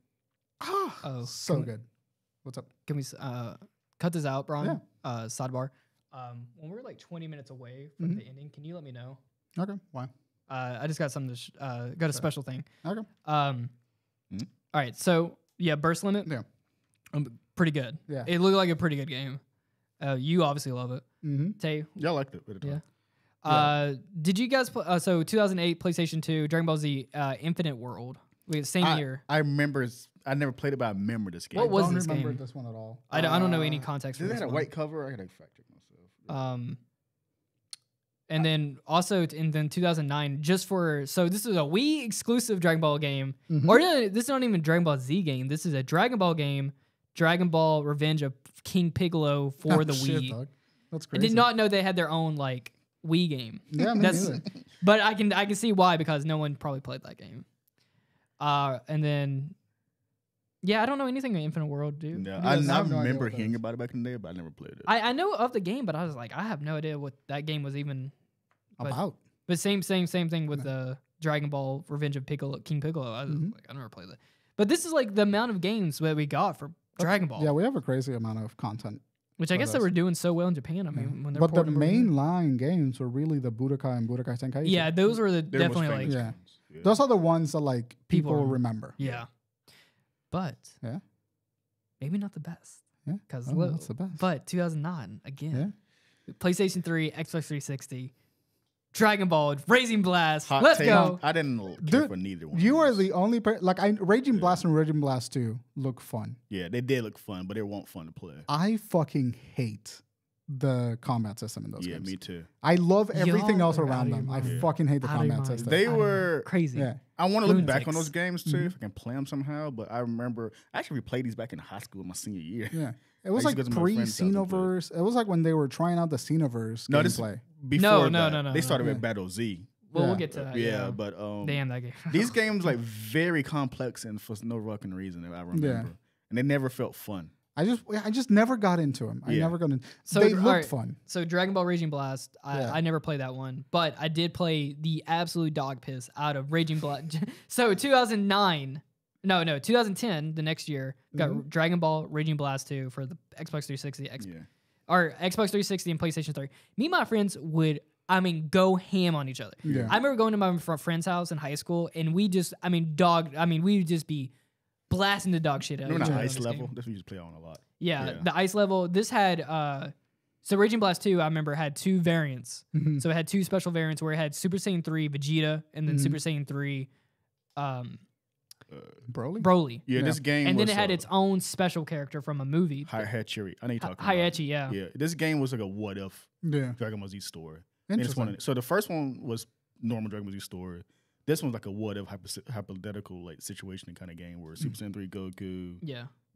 Oh, so can- good. What's up? Can we cut this out, Brian? Yeah. Sidebar. When we're like 20 minutes away from the ending, can you let me know? Okay, why? I just got something got a special thing. Okay. All right, so yeah, Burst Limit. Yeah. Pretty good. Yeah. It looked like a pretty good game. You obviously love it. Mm-hmm. Tay, Y'all liked it at the time. yeah. Did you guys play? So 2008, PlayStation 2, Dragon Ball Z, Infinite World. Same year. I remember. I never played it, but I remember this game. What was I don't this remember game? this one at all. I don't know any context for Did it this have a one. white cover? I gotta fact check myself. And then also in 2009, just for this is a Wii exclusive Dragon Ball game, or this is not even Dragon Ball Z game. This is a Dragon Ball game, Dragon Ball Revenge of King Piccolo for the Shit, Wii. dog. That's I crazy. did not know they had their own like Wii game. Yeah, me That's, neither. but I can see why, because no one probably played that game. And then I don't know anything about Infinite World, dude. Yeah, Yeah, I I have no idea remember what that hearing is. about it back in the day, but I never played it. I know of the game, but I was like, I have no idea what that game was even About. But same thing with the Dragon Ball Revenge of King Piccolo. I was like, I never played that. But this is like the amount of games that we got for Dragon Ball. Yeah, we have a crazy amount of content. Which I guess they were doing so well in Japan. I mean, when they're But the porting them over here. main line games were really the Budokai and Budokai Tenkaichi. Yeah, those were the They're most definitely like famous Yeah. games. Yeah. Those are the ones that like people People remember. yeah. But Yeah. maybe not the best. Yeah. Because Oh, that's the best. But 2009 again. PlayStation 3, Xbox 360, Dragon Ball, Raising Blast. Hot Let's take, go. I didn't care Dude, for neither one. You of are those. the only Raging Blast and Raging Blast 2 look fun. Yeah, they did look fun, but they weren't fun to play. I fucking hate the combat system in those Yeah, games. me too. I love everything Y'all else are around out of them. your I mind. fucking hate the Out of your combat mind. system. They I don't know. were Crazy. Yeah. I want to look back on Lunatics. those games too, if I can play them somehow. But I remember I actually replayed these back in high school, my senior year. Yeah. It was like pre-Xenoverse. It was like when they were trying out the Xenoverse gameplay. Before no. They started with Battle Z. Well, we'll get to that. Yeah, but damn that game. these games like very complex and for no fucking reason, if I remember, and they never felt fun. I just never got into them. I never got into. So they looked fun. So Dragon Ball Raging Blast, I never played that one, but I did play the absolute dog piss out of Raging Blast. So 2010, the next year, got Dragon Ball Raging Blast 2 for the Xbox 360, or Xbox 360 and PlayStation 3. Me and my friends would, go ham on each other. Yeah. I remember going to my friend's house in high school, and we just, we would just be blasting the dog shit out of each other. Remember the ice level? That's what we used to play on a lot. Yeah, the ice level. This had, so Raging Blast 2, I remember, had two variants. So it had two special variants where it had Super Saiyan 3 Vegeta and then Super Saiyan 3 Broly. Yeah, this game and then it had its own special character from a movie. Hayachi. I know you're talking about. Hayachi, yeah. Yeah, this game was like a what if Dragon Ball Z story. Interesting. So the first one was normal Dragon Ball Z story. This one's like a what if hypothetical like situation kind of game where Super Saiyan 3 Goku,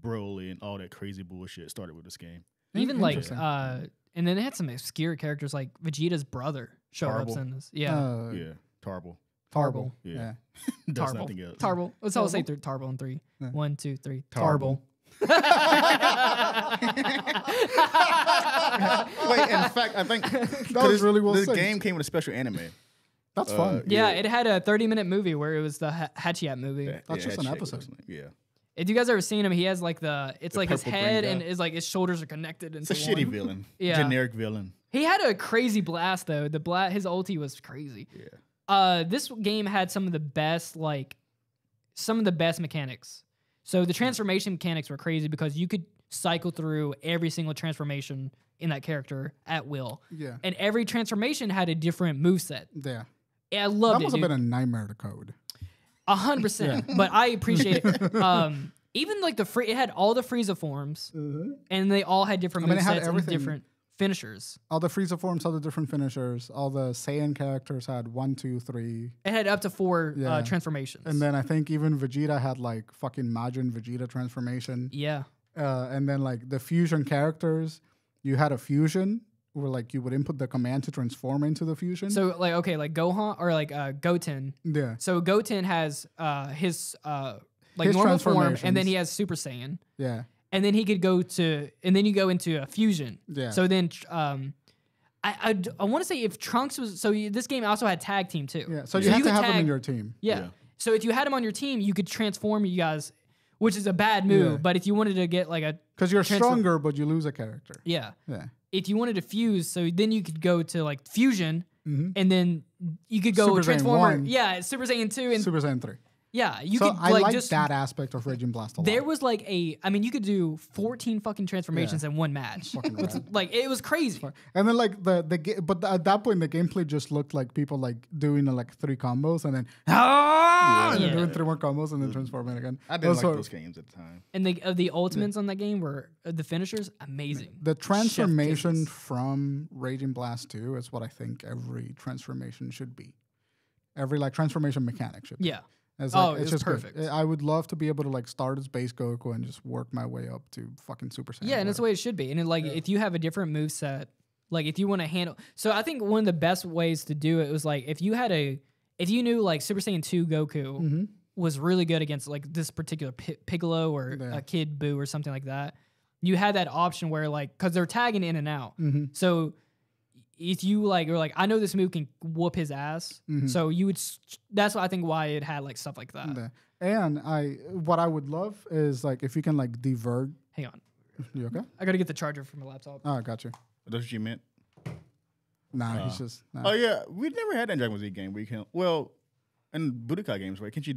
Broly, and all that crazy bullshit started with this game. Even like, and then they had some obscure characters like Vegeta's brother show up in this. Yeah. Tarble. Yeah. Does nothing else. Tarble. Let's all say Tarble in 3. Yeah. 1, 2, 3. Tarble. Wait, in fact, I think that was really well this said. game came with a special anime. That's fun. Yeah, it had a 30-minute movie where it was the Hachiat movie. That's just an episode. Yeah. If you guys ever seen him, he has like it's like his head and guy. is like his shoulders are connected. It's a shitty villain. Yeah. Generic villain. He had a crazy blast though. His ulti was crazy. Yeah. This game had some of the best mechanics. So the transformation mechanics were crazy because you could cycle through every single transformation in that character at will. Yeah. And every transformation had a different moveset. Yeah. I loved it. That must have been a nightmare to code. 100%. But I appreciate it. Even like it had all the Frieza forms, and they all had different movesets and different finishers. All the Frieza forms had the different finishers. All the Saiyan characters had 1, 2, 3. It had up to 4 transformations. And then I think even Vegeta had like fucking Majin Vegeta transformation. Yeah. And then like the fusion characters, you had a fusion where like you would input the command to transform into the fusion. So like like Gohan or like Goten. Yeah. So Goten has his normal form, and then he has Super Saiyan. Yeah. And then he could and then you go into a fusion. Yeah. So then, I want to say if Trunks was, this game also had tag team too. Yeah. So you have to have him in your team. Yeah. So if you had him on your team, you could transform you guys, which is a bad move. Yeah. But if you wanted to get like because you're stronger, but you lose a character. Yeah. Yeah. If you wanted to fuse, so then you could go to like fusion, and then you could go Super Saiyan Transformer. 1. Yeah, Super Saiyan 2 and Super Saiyan 3. Yeah, you so could I like just that aspect of Raging Blast a lot. There was like you could do 14 fucking transformations in one match. Like it was crazy. And then like but at that point the gameplay just looked like people like doing like 3 combos and then and then doing 3 more combos and then transforming again. I didn't like those games at the time. And the ultimates on that game were the finishers amazing. The transformation from Raging Blast 2 is what I think every transformation should be. Every like transformation mechanic should be. Yeah. It's it's just perfect. Good. I would love to be able to like start as base Goku and just work my way up to fucking Super Saiyan. Yeah, and that's the way it should be. And if you have a different moveset, like if you want to handle, so I think one of the best ways to do it was like if you knew like Super Saiyan 2 Goku was really good against like this particular Piccolo or a Kid Buu or something like that, you had that option where like because they're tagging in and out, so. If you like, or like, I know this move can whoop his ass, so you would. That's what I think why it had like stuff like that. Yeah. And what I would love is like if you can like divert. Hang on, you okay? I gotta get the charger from my laptop. Oh, got you. That's what you meant? Nah, he's just. Nah. Oh yeah, we never had that Dragon Ball Z game where you can. Well, in Budokai games, right? Can't you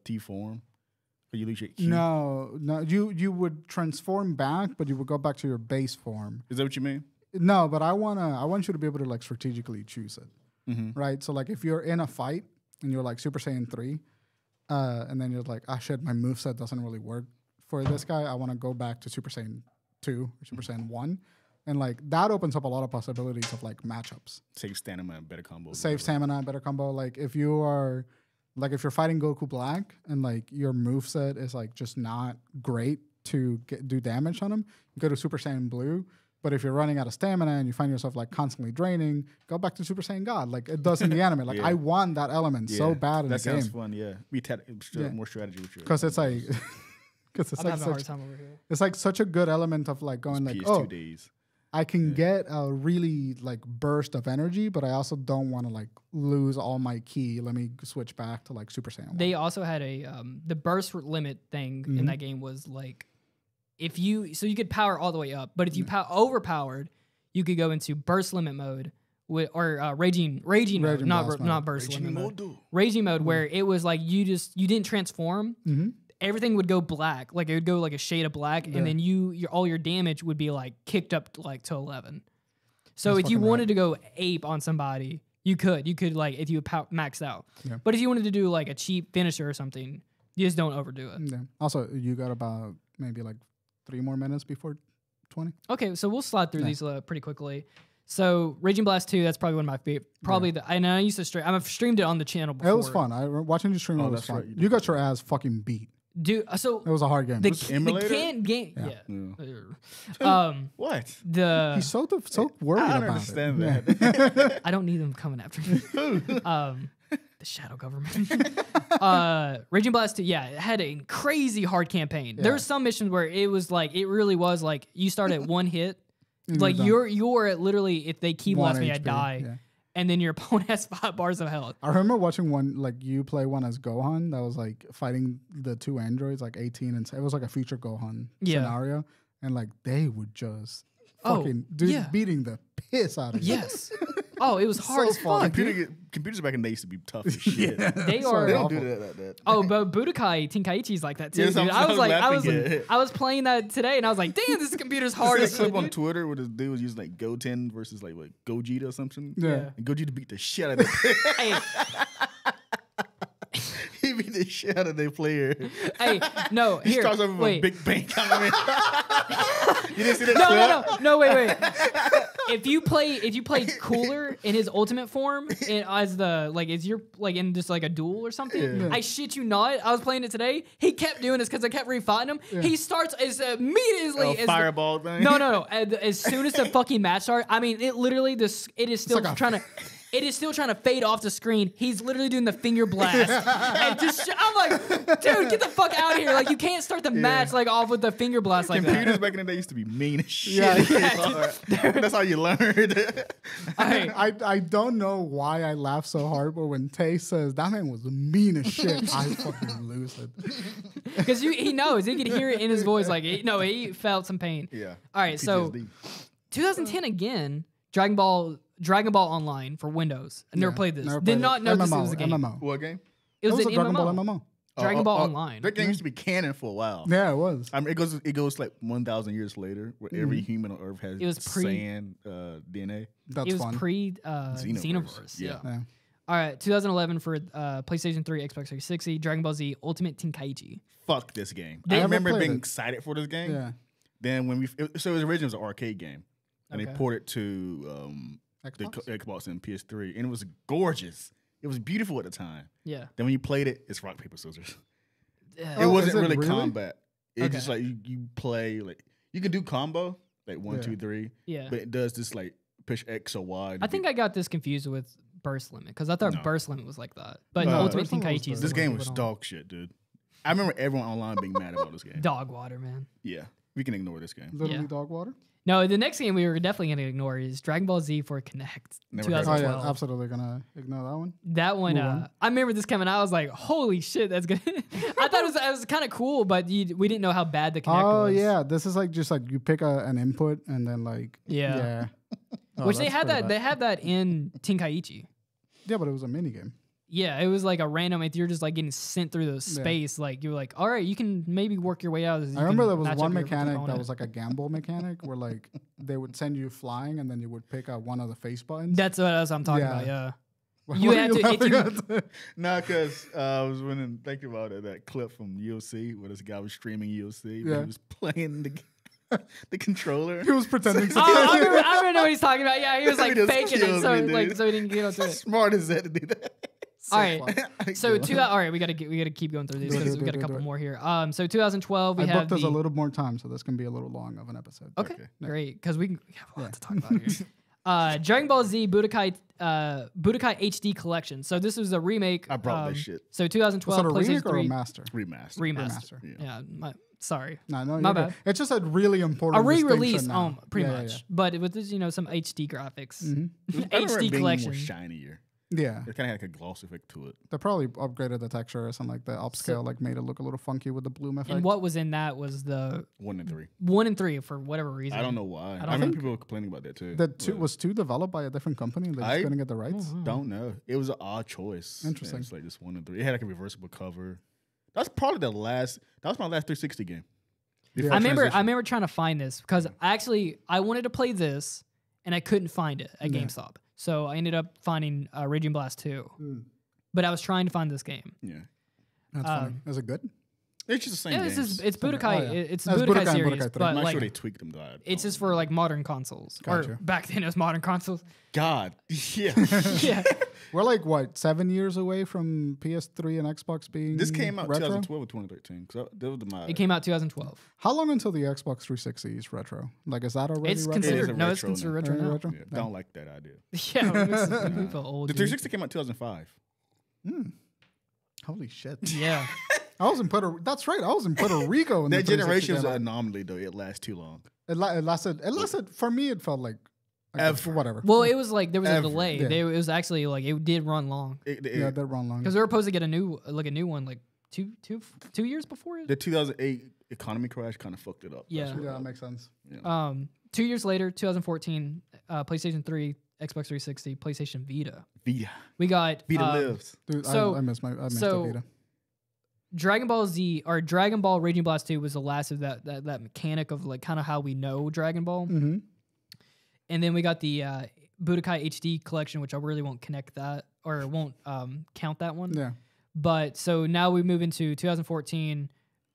T-form? Or you lose your Q? No. You would transform back, but you would go back to your base form. Is that what you mean? No, but I want you to be able to like strategically choose it, right? So like if you're in a fight and you're like Super Saiyan 3, and then you're like, shit, my moveset doesn't really work for this guy. I want to go back to Super Saiyan 2 or Super Saiyan 1, and like that opens up a lot of possibilities of like matchups. Save stamina and better combos. Save stamina and better combo. Like if you're fighting Goku Black and like your moveset is like just not great to do damage on him, you go to Super Saiyan Blue. But if you're running out of stamina and you find yourself like constantly draining, go back to Super Saiyan God, like it does in the anime. Like I want that element so bad in the game. That sounds fun. Yeah, more strategy with you. Because it's like, I'm having a hard time over here. It's like such a good element of like going like, PS2 days. I can get a really like burst of energy, but I also don't want to like lose all my ki. Let me switch back to like Super Saiyan 1. They also had a the burst limit thing in that game was like if you could power all the way up, but if you overpowered, you could go into burst limit mode or raging mode, not burst limit mode. Raging mode where it was like you didn't transform. Everything would go black, like it would go like a shade of black, and then all your damage would be like kicked up like to 11. So if you wanted to go ape on somebody, you could like if you maxed out. Yeah. But if you wanted to do like a cheap finisher or something, you just don't overdo it. Yeah. Also, you got about maybe like 3 more minutes before 20. Okay, so we'll slide through these pretty quickly. So Raging Blast 2, that's probably one of my favorite. And I used to stream. I've streamed it on the channel before. It was fun. Watching you stream it was fun. Right, you got your ass fucking beat. Dude, so it was a hard game. The can game, what? He's so worried about it. I don't understand that. I don't need them coming after me. The shadow government. Raging Blast 2, it had a crazy hard campaign. There were some missions where it really was like you start at one hit, like you're at literally if they keep blasting me, I die. Yeah. And then your opponent has 5 bars of health. I remember watching one, like you play one as Gohan that was like fighting the 2 androids, like 18 and it was like a future Gohan scenario. And like they would just fucking beating the piss out of you. Yes. Oh, it was hard as fuck. Computers back in the day used to be tough as shit. They are. They don't do that like that. Oh, but Budokai Tenkaichi is like that too. Dude. I was playing that today, and I was like, "Damn, this computer's hard." There's a clip on Twitter where this dude was using like Goten versus like Gogeta or something. Yeah, and Gogeta beat the shit out of it. He beat the shit out of their player. Hey, no, he starts over with a big bang coming in. You didn't see that? No, wait. If you play Cooler in his ultimate form as you're like in just like a duel or something, I shit you not. I was playing it today. He kept doing this because I kept refighting him. Yeah. He starts as immediately as fireball thing. No. As soon as the fucking match starts, I mean, it literally it is still trying to. It is still trying to fade off the screen. He's literally doing the finger blast. And I'm like, dude, get the fuck out of here. Like, you can't start the match like off with the finger blast like Computers that. back in the day used to be mean as shit. That's how you learned. I don't know why I laugh so hard, but when Tay says, that man was mean as shit, I fucking lose it. Because he knows. He could hear it in his voice. Like, he felt some pain. Yeah. All right, so 2010 again, Dragon Ball Online for Windows. I never played this. Did not know this was a game. MMO. What game? It was an Dragon MMO. Ball MMO. Dragon Ball Online. That game used to be canon for a while. Yeah, it was. I mean, it goes like 1,000 years later, where every human on Earth has Saiyan DNA. That's fun. It was pre Xenoverse. Yeah. All right, 2011 for PlayStation 3, Xbox 360, Dragon Ball Z Ultimate Tenkaichi. Fuck this game. I remember being excited for this game. Yeah. Then when so it was originally an arcade game, and they ported it to the Xbox and PS3, and it was gorgeous. It was beautiful at the time. Yeah. Then when you played it, it's rock paper scissors. It wasn't really combat. It's just like you play like you can do combo like 1, 2, 3. Yeah. But it does this like push X or Y. I think I got this confused with Burst Limit because I thought Burst Limit was like that. But Ultimate Tenkaichi. This game was dog shit, dude. I remember everyone online being mad about this game. Dog water, man. Yeah. We can ignore this game. Literally dog water? No, the next game we were definitely going to ignore is Dragon Ball Z for Connect 2012. Oh, yeah, absolutely going to ignore that one. That one, I remember this coming out. I was like, holy shit, that's good. I thought it was kind of cool, but we didn't know how bad the Connect was. Oh, yeah. This is like just like you pick an input and then like. Yeah. Which they had that. They had that in Tenkaichi. Yeah, but it was a mini game. Yeah, it was like a random. If you're just like getting sent through the space, like you're like, all right, you can maybe work your way out. I remember there was one mechanic that was like a gamble mechanic where like they would send you flying and then you would pick out one of the face buttons. That's what I'm talking about. Yeah. You had to. No, because I was thinking about it, that clip from UFC where this guy was streaming UFC, but he was playing the controller. He was pretending to I remember what he's talking about. Yeah, he was like faking it so he didn't get onto it. Smart as that to do that. All right. So all right, we gotta keep going through these because we got a couple more here. So 2012 we I have booked us a little more time, so this can be a little long of an episode. Okay, great, because we have a lot to talk about here. Dragon Ball Z Budokai HD Collection. So this was a remake. I brought this shit. So 2012 Was it a remake PlayStation or a 3 master? Remaster. Yeah. Sorry. No, My bad. good. It's just a really important A re-release, now. pretty much. But with this, some HD graphics, I remember it HD being collection. more shinier. Yeah. It kind of had like a gloss effect to it. They probably upgraded the texture or something like the upscale, like made it look a little funky with the bloom effect. And what was in that was the 1 and 3. 1 and 3 for whatever reason. I don't know why. I don't remember think- people complaining about that too. The two was 2 developed by a different company and they just I- couldn't get the rights. Don't know. It was an odd choice. Interesting. Yeah, it's like just 1 and 3. It had like a reversible cover. That's probably the last. That was my last 360 game. Before I remember transition. trying to find this because I wanted to play this and I couldn't find it at GameStop. So I ended up finding Raging Blast 2. But I was trying to find this game. Yeah. That's funny. Is it good? It's just the same Yeah, games. it's Budokai. Oh, yeah. It's That's Budokai Budokai and series, Budokai 3. but I'm not like sure they tweaked them though. it's just for like modern consoles. Gotcha. Or back then it was modern consoles. God. Yeah. Yeah. We're like, what, 7 years away from PS3 and Xbox being This came out retro? 2012 or 2013. Cause that was my. It came out 2012. How long until the Xbox 360 is retro? Like, is that already It's retro? considered a no, it's retro considered now. retro now. Retro? Yeah, don't like that idea. Yeah, it makes me feel old. The dude. 360 came out 2005. Holy shit. Yeah. I was in That's right. I was in Puerto Rico. When That the 360 generation was came an out. anomaly though. It lasts too long. It lasted, for me, it felt like Ever. whatever. Well, it was like there was a Ever. delay. Yeah. It was actually like it did run long Yeah, they're wrong long. because they were supposed to get a new one like two years before it. The 2008 economy crash kind of fucked it up. Yeah. That's what Yeah, it that was. makes sense. 2 years later, 2014, PlayStation 3, Xbox 360, PlayStation Vita. Vita. We got Vita lives. Dude, So- I missed the so- Vita. Dragon Ball Z or Dragon Ball Raging Blast 2 was the last of that mechanic of like kind of how we know Dragon Ball. Mm-hmm. And then we got the Budokai HD collection, which I really won't connect that or won't count that one. Yeah. But so now we move into 2014.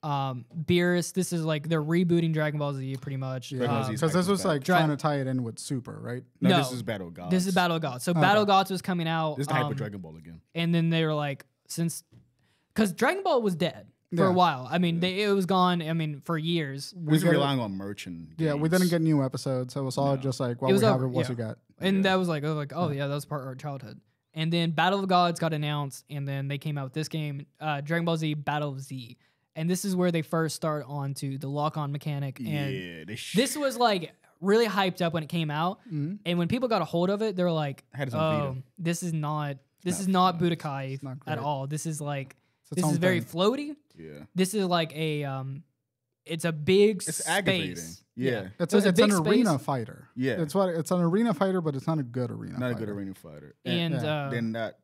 Beerus, this is like they're rebooting Dragon Ball Z pretty much. Dragon Ball Z Because this was like Dra- trying to tie it in with Super, right? No, this is Battle of Gods. This is Battle of Gods. So Battle of Gods was coming out. This is the Hyper Dragon Ball again. And then they were like, because Dragon Ball was dead for a Yeah. while. I mean, it was gone. I mean, for years. We was get it. relying on merch and Yeah, we games. didn't get new episodes. So it was all just like, what It was we have over, it, what yeah. we got. And that was like, oh yeah, that was part of our childhood. And then Battle of Gods got announced, and then they came out with this game, Dragon Ball Z Battle of Z. And this is where they first start onto the lock-on mechanic. And Yeah, this was like really hyped up when it came out. Mm-hmm. And when people got a hold of it, they were like, had its own oh, Vita. this is not Budokai not at great. all. This is like, It's its this is own very thing. floaty. Yeah. This is like a, it's a big It's space. aggravating. Yeah. It's, So it's a it's an big arena space. fighter. Yeah. It's an arena fighter, but it's not a good arena Not a fighter. good arena fighter. And then that.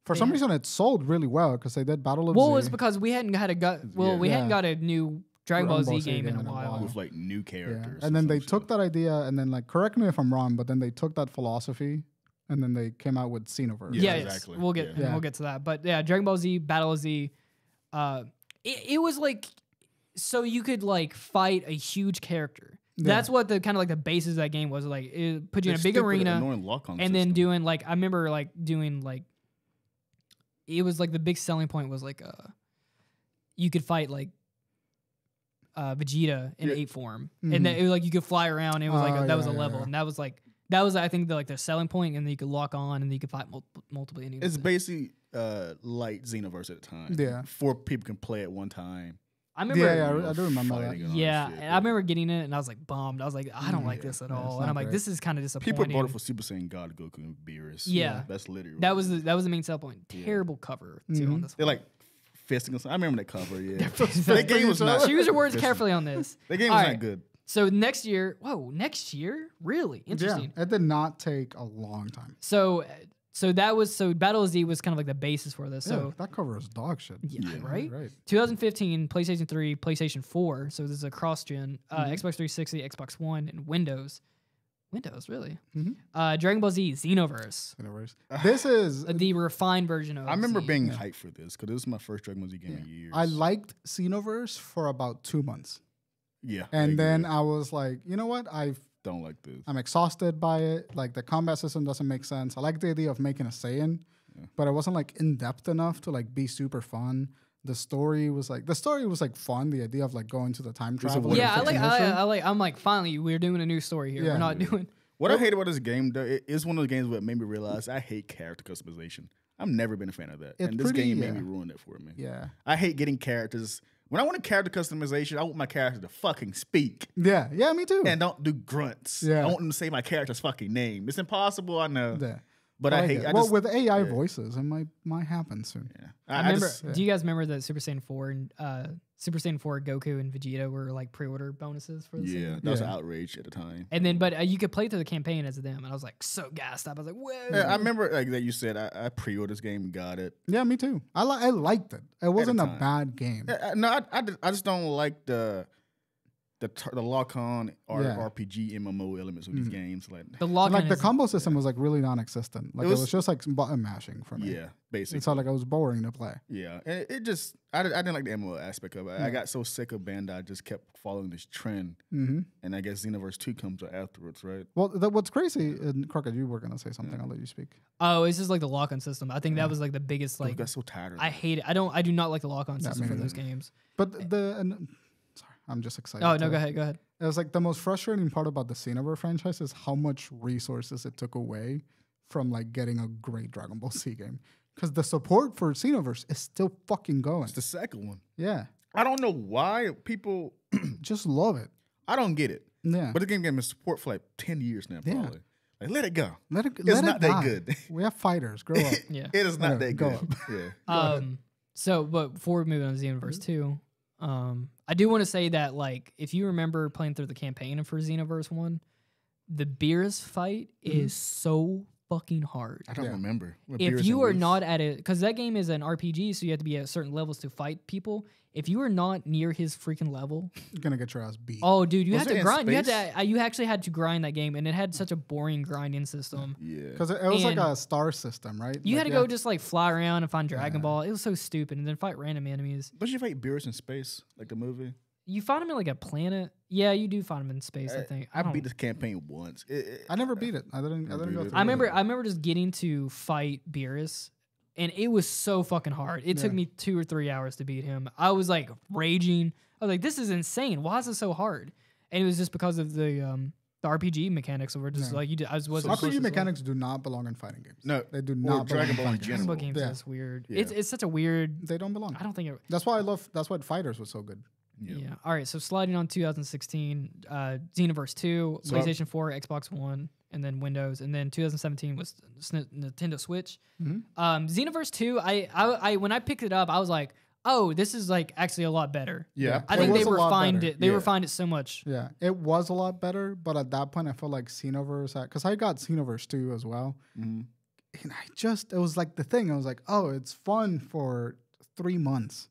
For some Yeah. reason, it sold really well because they did Battle of well, Z. it's because we hadn't had we hadn't got a new Dragon Ball Z game in a while. With like new Yeah. characters. And then they took that idea and then, like, correct me if I'm wrong, but then they took that philosophy and then they came out with Xenoverse. Yeah, Yes, exactly. we'll get Yeah. we'll get to that. But yeah, Dragon Ball Z, Battle of Z, it was like so you could like fight a huge character. That's what the kind of like the basis of that game was. Like it put you in a big arena and then doing like I remember like doing like it was like the big selling point was like you could fight like Vegeta in 8 form, and then it was like you could fly around. And it was like that was a level, and that was I think the like the selling point, and then you could lock on, and then you could fight multiple enemies. It's basically light Xenoverse at the time. Yeah. 4 people can play at one time. I remember, I do remember that. fighting and all yeah, that shit, and I remember getting it, and I was like bummed. I was like, I don't like this at all, it's and I'm not like, great. this is kind of disappointing. People bought it for Super Saiyan God, Goku, and Beerus. Yeah. That's literally that was the main selling point. Terrible cover too on this They're one. like fisting us. I remember that cover. Yeah, that game was not. Choose your words fisting. carefully on this. That game All was right. not good. So next year, really interesting. Yeah, it did not take a long time. So Battle of Z was kind of like the basis for this. So that cover is dog shit. yeah, right? Right. 2015, PlayStation 3, PlayStation 4. So this is a cross-gen, Xbox 360, Xbox One, and Windows. Windows, really? Dragon Ball Z, Xenoverse. Anyways, this is The refined version of I remember Z. being hyped for this because this was my first Dragon Ball Z game in years. I liked Xenoverse for about 2 months. Yeah, And I then agree. I was like, you know what? don't like this. I'm exhausted by it. Like the combat system doesn't make sense. I like the idea of making a Saiyan, but it wasn't like in depth enough to like be super fun. The story was like fun. The idea of like going to the time travel. Yeah, I'm like finally we're doing a new story here. We're not doing. What I hate about this game though, it is one of those games that made me realize I hate character customization. I've never been a fan of that, and this game made me ruin it for me. Yeah, I hate getting characters. When I want a character customization, I want my character to fucking speak. Yeah, me too. And don't do grunts. I want them to say my character's fucking name. It's impossible, I know. Yeah. But I hate. With AI voices, it might happen soon. Yeah. I remember. Do you guys remember that Super Saiyan 4 and Super Saiyan 4 Goku and Vegeta were like pre-order bonuses for this? Yeah, that was outrage at the time. And then, but you could play through the campaign as them, and I was like so gassed up. I was like, whoa. Yeah, I remember like that you said I pre-ordered this game and got it. Yeah, me too. I liked it. It wasn't a bad game. No, I just don't like the lock-on RPG MMO elements of these games. Like the combo system was like really non-existent. Like it was just like button mashing for me. Yeah, basically. It felt like it was boring to play. Yeah, and it just I didn't like the MMO aspect of it. I got so sick of Bandai, I just kept following this trend. And I guess Xenoverse 2 comes afterwards, right? Well, what's crazy, and Crockett, you were gonna say something. I'll let you speak. Oh, it's just like the lock-on system. I think that was like the biggest like. I got so tired of I hate it. I do not like the lock-on system for those games. But sorry, I'm just excited. Oh no, go ahead. It was like the most frustrating part about the Xenoverse franchise is how much resources it took away from like getting a great Dragon Ball Z game. Because the support for Xenoverse is still fucking going. It's the second one. Yeah. I don't know why people just love it. I don't get it. Yeah. But the game been support for like 10 years now, probably. Yeah. Like, let it go. It's not that good. We have fighters. Grow up. Yeah. It is not that good. Yeah. So, but before we move on to Xenoverse 2, I do want to say that, like, if you remember playing through the campaign for Xenoverse 1, the Beerus fight is so fucking hard. I don't remember. If you are not at it, because that game is an RPG, so you have to be at certain levels to fight people. If you are not near his freaking level, you're gonna get your ass beat. Oh, dude, you have to grind. You actually had to grind that game, and it had such a boring grinding system. Yeah, because it was like a star system, right? You had to go just like fly around and find Dragon Ball. It was so stupid, and then fight random enemies. Don't you fight Beerus in space, like the movie? You find him in like a planet. Yeah, you do find him in space. I think I beat this campaign once. I never beat it. I didn't go through it. I remember just getting to fight Beerus. And it was so fucking hard. It took me 2 or 3 hours to beat him. I was like raging. I was like, "This is insane. Why is it so hard?" And it was just because of the RPG mechanics. Or just like you did. RPG mechanics do not belong in fighting games. No, they do not. Dragon Ball in general. Dragon Ball games is weird. Yeah. It's such a weird. They don't belong. I don't think. That's why That's why Fighters was so good. Yeah. All right. So sliding on 2016, Xenoverse 2, PlayStation 4, Xbox One, and then Windows, and then 2017 was Nintendo Switch. Xenoverse 2, I when I picked it up, I was like, oh, this is like actually a lot better. Yeah. I think they refined it. They refined it so much. Yeah, it was a lot better, but at that point, I felt like Xenoverse, because I got Xenoverse 2 as well, and it was like the thing. I was like, oh, it's fun for 3 months.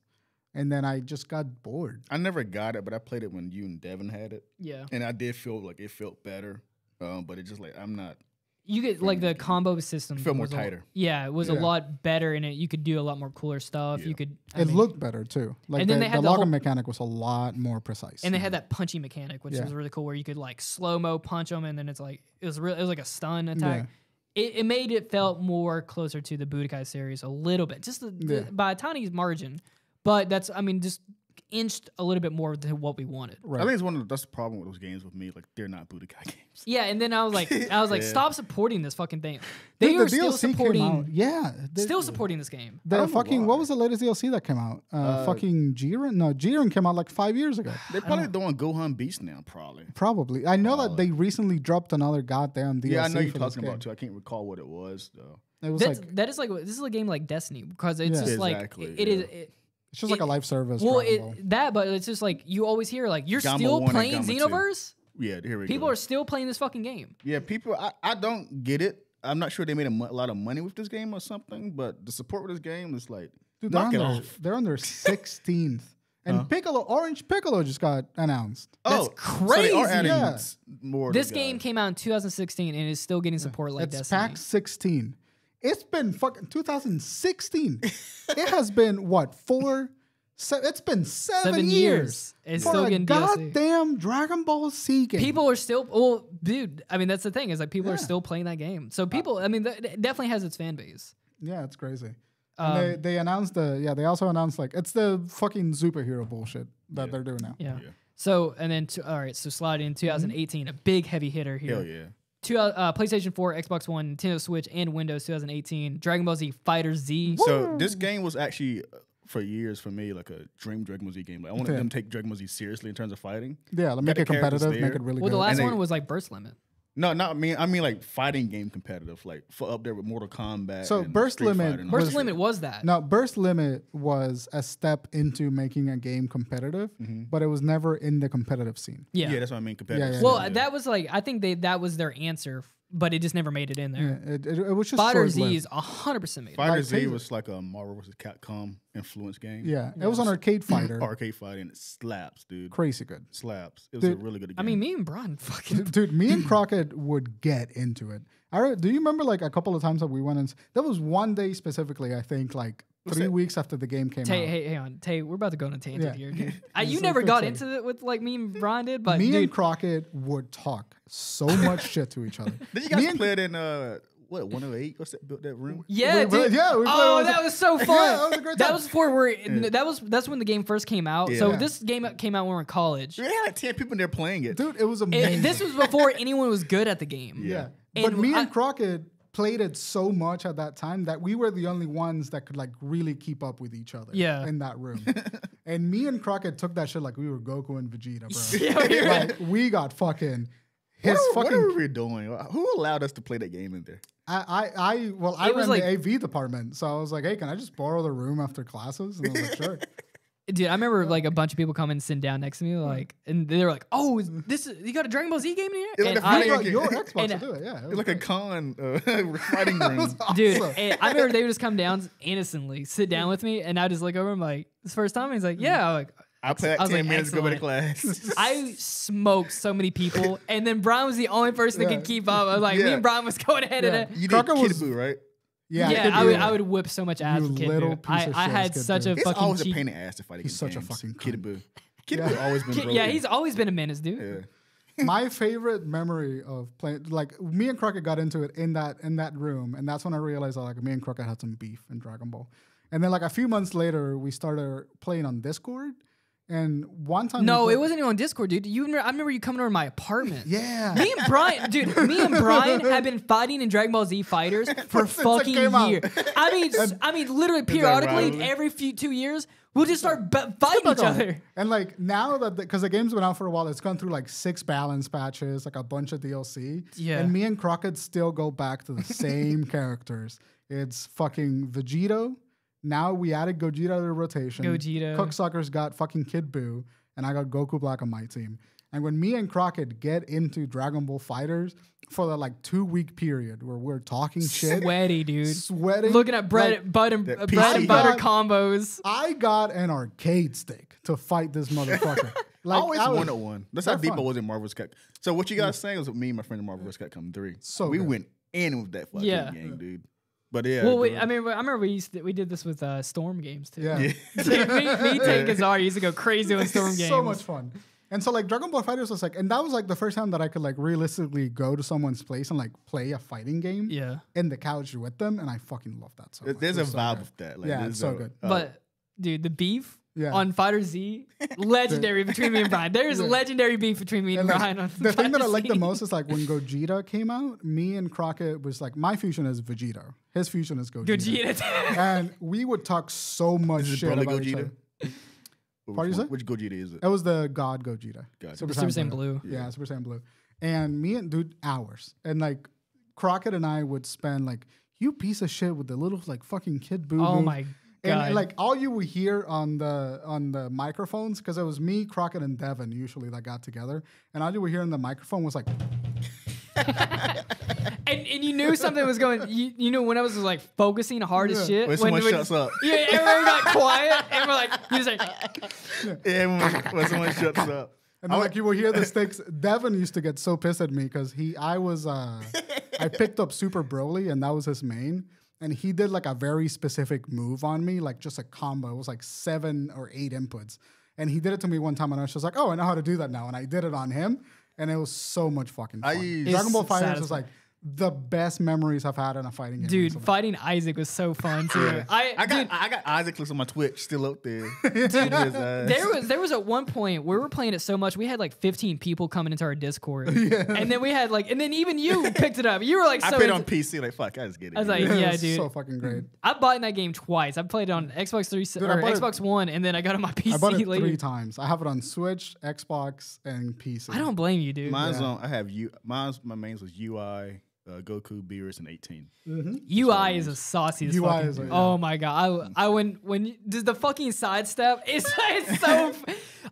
And then I just got bored. I never got it, but I played it when you and Devin had it. Yeah. And I did feel like it felt better. But it just like, I'm not. You get like the combo system. It felt more tighter. It was a lot better in it. You could do a lot more cooler stuff. You could. It looked better too. Like and then they had the locking mechanic was a lot more precise. And they had that punchy mechanic, which was really cool, where you could like slow-mo punch them, and then it's like, it was like a stun attack. Yeah. It made it felt more closer to the Budokai series a little bit, just by a tiny margin. But that's, just inched a little bit more than what we wanted. Right. I think that's the problem with those games with me. Like, they're not Budokai games. Yeah, and then I was like, stop supporting this fucking thing. They are still supporting. Still supporting this game. What was the latest DLC that came out? Fucking Jiren? No, Jiren came out like 5 years ago. They're probably doing Gohan Beast now, probably. Probably. I know that they recently dropped another goddamn DLC. Yeah, I know you're talking about too. I can't recall what it was though. It was this is a game like Destiny, because it's just like it is. It's just like a live service. Well, but it's just like you always hear like you're still playing Xenoverse. Yeah, here we go. People are still playing this fucking game. Yeah, people. I don't get it. I'm not sure they made a lot of money with this game or something, but the support with this game is like, dude, they're on their 16th. And Orange Piccolo just got announced. That's crazy. So they are adding more. This game came out in 2016 and is still getting support like Destiny. It's pack 16. It's been fucking 2016. It has been what, it's been 7 years. It's still getting DLC. Goddamn Dragon Ball Z game. People are still, dude. That's the thing, is like people are still playing that game. So people, that definitely has its fan base. Yeah, it's crazy. Um, And they announced they also announced like it's the fucking superhero bullshit that they're doing now. Yeah. So and then all right, so slide in 2018, a big heavy hitter here. Hell yeah. PlayStation 4, Xbox One, Nintendo Switch, and Windows 2018. Dragon Ball Z Fighter Z. So this game was actually for years for me like a dream Dragon Ball Z game. Like, I wanted them to take Dragon Ball Z seriously in terms of fighting. Yeah, like make it competitive, make it really Well, good. the last And one was like Burst Limit. No, not me. I mean like fighting game competitive, like for up there with Mortal Kombat. So and Burst Street Limit Fighter and Burst all that Limit shit. was that. No, Burst Limit was a step into making a game competitive, but it was never in the competitive scene. Yeah. Yeah, that's what I mean. Competitive. Yeah. Well, that was like I think that was their answer, but it just never made it in there. Yeah, it was just Fighter Z short-lived. is 100% made. Fighter like Z Taser. was like a Marvel vs. Capcom influence game. Yeah, it was an arcade fighter. Arcade fighting. It slaps, dude. Crazy good. Slaps. It was Dude, a really good game. I mean, me and Brian fucking. Dude, me and Crockett would get into it. Do you remember like a couple of times that we went in? There was one day specifically, I think, like 3 weeks after the game came Tay, out. hey, hang on, Tay. We're about to go on a tangent Yeah. here, dude. You So never got excited. into it with like me and Brian did, but Me and dude, Crockett would talk so much shit to each other. Did you Me guys and- play it in 108? What's that? Built that room? yeah, we dude. played Oh, it. that was so fun. that was a great That time. was before that's when the game first came out. So Yeah. this game came out when we were in college. They had like 10 people in there playing it. Dude, it was amazing. This was before anyone was good at the game. yeah. And But me I- and Crockett played it so much at that time that we were the only ones that could like really keep up with each other Yeah. in that room. And me and Crockett took that shit like we were Goku and Vegeta, bro. Yeah, we were- Like we got fucking his What fucking were we doing? Who allowed us to play that game in there? I It ran was the like- AV department, so I was like, hey, can I just borrow the room after classes? And I was like, sure. Dude, I remember like a bunch of people coming and sitting down next to me, like, and they were like, "Oh, you got a Dragon Ball Z game in here?" It was And like a I- fighting Got your Xbox and- to do it, yeah. It was like a con fighting room. Dude, awesome. and I remember they would just come down innocently, sit down with me, and I just look over him like, "This first time?" He's like, "Yeah." I'm like, I played I was 10 like, minutes to go to excellent. class. I smoked so many people, and then Brian was the only person that Yeah. could keep up. I was like, me Yeah. and Brian was going ahead of Yeah. it. You did Crocker was- Kid Buu, right? Yeah, Yeah, Kid I would, Buu. I would whip so much ass You with Kid little Buu. piece of I shit, had Kid such Buu. a It's fucking always a cheap. pain in the ass to fight He's against such a games. fucking Kid cunt. Buu. Kid Buu always been broken. Yeah, he's always been a menace, dude. Yeah. My favorite memory of playing, like me and Crockett got into it in that room, and that's when I realized that like me and Crockett had some beef in Dragon Ball. And then like a few months later, we started playing on Discord, and one time No, we it wasn't even on Discord, dude. I remember you coming over to my apartment. Yeah, Me and Brian, dude, me and Brian have been fighting in Dragon Ball Z Fighters for Since it fucking came out. years. I mean, literally periodically rivalry? every 2 years, we'll just start fighting each other. And like now that because the game's been out for a while, it's gone through like 6 balance patches, like a bunch of DLC. Yeah. And me and Crockett still go back to the same characters. It's fucking Vegito. Now we added Gogeta to the rotation. Gogeta. Cooksucker's got fucking Kid Buu, and I got Goku Black on my team. And when me and Crockett get into Dragon Ball Fighters for the like 2-week period where we're talking shit, Sweaty, dude. sweating, Looking at bread, like, butter, that bread and PC. butter God. combos. I got an arcade stick to fight this motherfucker. I always I was- 101. That's how they're deep I fun. was in Marvel vs. Capcom. So what you guys saying was with me and my friend in Marvel vs. Capcom 3. So we good. went in with that fucking Yeah. game, dude. But yeah. Well, dude. I remember we did this with Storm games too. Yeah. Yeah. me, Tank, and Zara used to go crazy on Storm games. So much fun. And so like Dragon Ball Fighters was like, and that was like the first time that I could like realistically go to someone's place and like play a fighting game Yeah. in the couch with them, and I fucking love that so much. There's It a was so vibe good. with that. Like, Yeah, there's it's so a- good. But dude, the beef Yeah. on Fighter Z, legendary between me and Brian. There's legendary beef between me and And, like, Brian on the thing that I Fighter like the Z. most is like when Gogeta came out, me and Crockett was like, my fusion is Vegeta, his fusion is Gogeta. Gogeta. And we would talk so much Is it shit Broly about each Gogeta? other. Which Pardon you one- say? Which Gogeta is it? It was the God Gogeta. Gotcha. Super Super Saiyan Saiyan Blue. Yeah, Super Saiyan Blue. And me and dude, hours. And like Crockett and I would spend like, you piece of shit with the little like fucking Kid Buu. Oh move. my god. And like all you would hear on the microphones, because it was me, Crockett, and Devin usually that got together, and all you would hear on the microphone was like, and you knew something was going. You know when I was like focusing hard as Yeah. shit. When someone shuts up. Yeah, everyone got quiet, and we're like, he was like, Yeah, when someone shuts up. and then like you would hear the sticks. Devin used to get so pissed at me because I picked up Super Broly and that was his main. And he did like a very specific move on me, like just a combo. It was like 7 or 8 inputs. And he did it to me one time and I was just like, oh, I know how to do that now. And I did it on him. And it was so much fucking fun. I use- Dragon Ball It's Fighters was satisfying. like the best memories I've had in a fighting game. Dude, recently. fighting Isaac was so fun too. I got Isaac clips on my Twitch still up there. There was at one point we were playing it so much we had like 15 people coming into our Discord, and then we had like, and then even you picked it up. You were like, I so played on PC. Like fuck, I just get it. I was like, It yeah, was dude. so fucking great. I bought that game twice. I played it on Xbox 360 or Xbox One, and then I got it on my PC I bought it later. 3 times. I have it on Switch, Xbox, and PC. I don't blame you, dude. Mine's on. I have you. My mains was UI, Goku, Beerus, and 18. UI is a saucy. As UI fucking, is a- oh my god! I when does the fucking sidestep? It's so.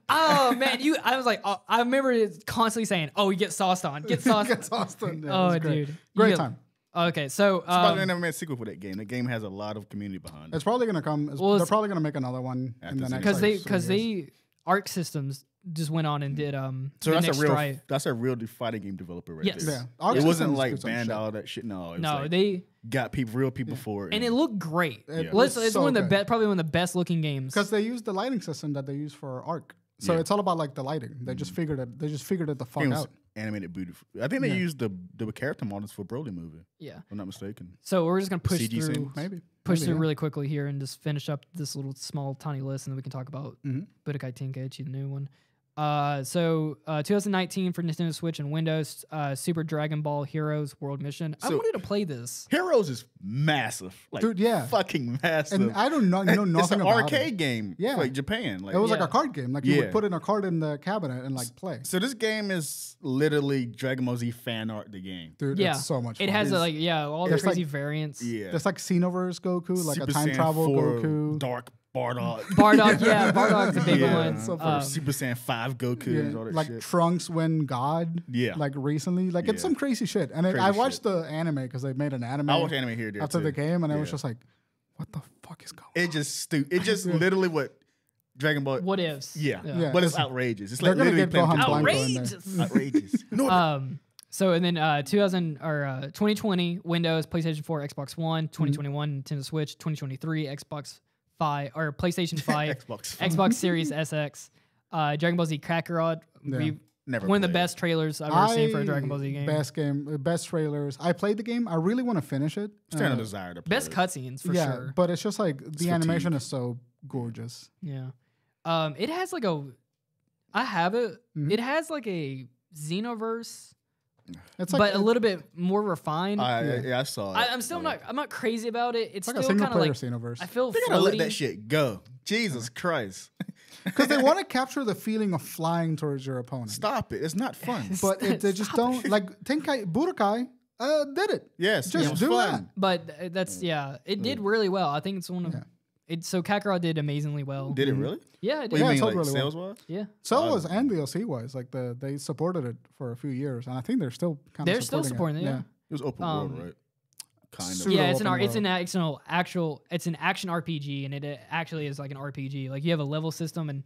Oh man, I was like, I remember constantly saying, "Oh, you get sauced on, get sauced." Gets Austin. Yeah, it Oh, was great. dude, Great You get- time. Okay, so Probably never made a sequel for that game. That game has a lot of community behind it. It's probably gonna come. Well, they're probably gonna make another one After in the this next. year. because they Arc Systems just went on and did So the that's next a real. Strive. That's a real fighting game developer right Yes. there. Yeah. Arc It wasn't Systems like did some banned shit. all that shit. No, it was No, like, they got real people for it. and it looked great. It Let's was it's so one of the good. probably one of the best looking games. Because they use the lighting system that they use for Arc. So Yeah. it's all about like the lighting. They just figured it. They just figured it the fuck It was out. animated beautiful. I think they used the character models for Broly movie. Yeah. If I'm not mistaken. So we're just gonna push CG through. scenes? Maybe. Push Maybe, through yeah. really quickly here and just finish up this little small tiny list, and then we can talk about Mm-hmm. Budokai Tenkaichi, the new one. 2019 for Nintendo Switch and Windows, Super Dragon Ball Heroes World Mission. I So- wanted to play this. Heroes is massive, like, Dude, yeah. fucking massive. And I don't know nothing It's an about arcade it. game. Yeah. for, like Japan. Like It was like Yeah. a card game. Like you Yeah. would put in a card in the cabinet and like play. So this game is literally Dragon Ball Z fan art. The game. Dude, Yeah, it's so much fun. It has all the It's like- crazy variants. Yeah. It's like Xenoverse Goku, like Super a time Saiyan travel 4 Goku. Dark Bardock. Bardock, yeah, Bardock's a big Yeah. one. So far, Super Saiyan 5 Goku. Yeah, All that like shit. Trunks win God. Yeah. Like recently. Like it's Yeah. some crazy shit. And Crazy I watched shit. the anime because they made an anime I watched anime here there after too. the game, and I was Yeah. just like, what the fuck is going It just It just literally what Dragon Ball. What ifs? Yeah. Yeah. But it's outrageous. It's They're like gonna literally get Gohan playing Blanco Pikachu. in there. Outrageous. Outrageous. No, So and then 2020 Windows, PlayStation 4, Xbox One, 2021 Nintendo Switch, 2023 Xbox 5 or PlayStation 5, Xbox. Series SX, Dragon Ball Z Kakarot. Yeah. Never One of the played. best trailers I've ever seen for a Dragon Ball Z game. Best trailers. I played the game. I really want to finish it. Still no desire to play Best it. cutscenes for yeah, sure. but it's just like the fatigue. animation is so gorgeous. Yeah. It has like I have it. Mm-hmm. It has like a Xenoverse, It's like but a little bit more refined. Yeah, I saw it. I'm still not. I'm not crazy about it. It's like a still single kind of player like Xenoverse. I feel They gotta let floaty. that shit go. Jesus Christ. Because they want to capture the feeling of flying towards your opponent. Stop it. It's not fun. But they just don't like Budokai did it. Yes. Just it was do fun. But that's it did really well. I think it's one of it. So Kakarot did amazingly well. Did it really? Yeah, it What did. do you Yeah, mean, it sold like really well. sales wise? Yeah, So was and DLC wise. Like they supported it for a few years, and I think they're still kind of they're still supporting it. Yeah. It was open world, right? Kind of. Pseudo Yeah, it's open world. it's an action RPG, and it actually is like an RPG. Like you have a level system, and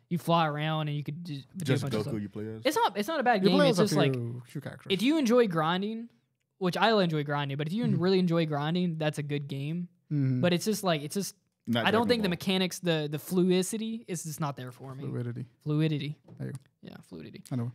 you fly around, and you could do a Just bunch of stuff. Goku you play as? It's not a bad You game. play It's as a just like few characters. if you enjoy grinding, which I enjoy grinding, but if you Mm-hmm. really enjoy grinding, that's a good game. But it's just Not I don't Dragon think the Ball. mechanics, the fluidity is just not there for me. Fluidity. There you go. Yeah, fluidity. I know.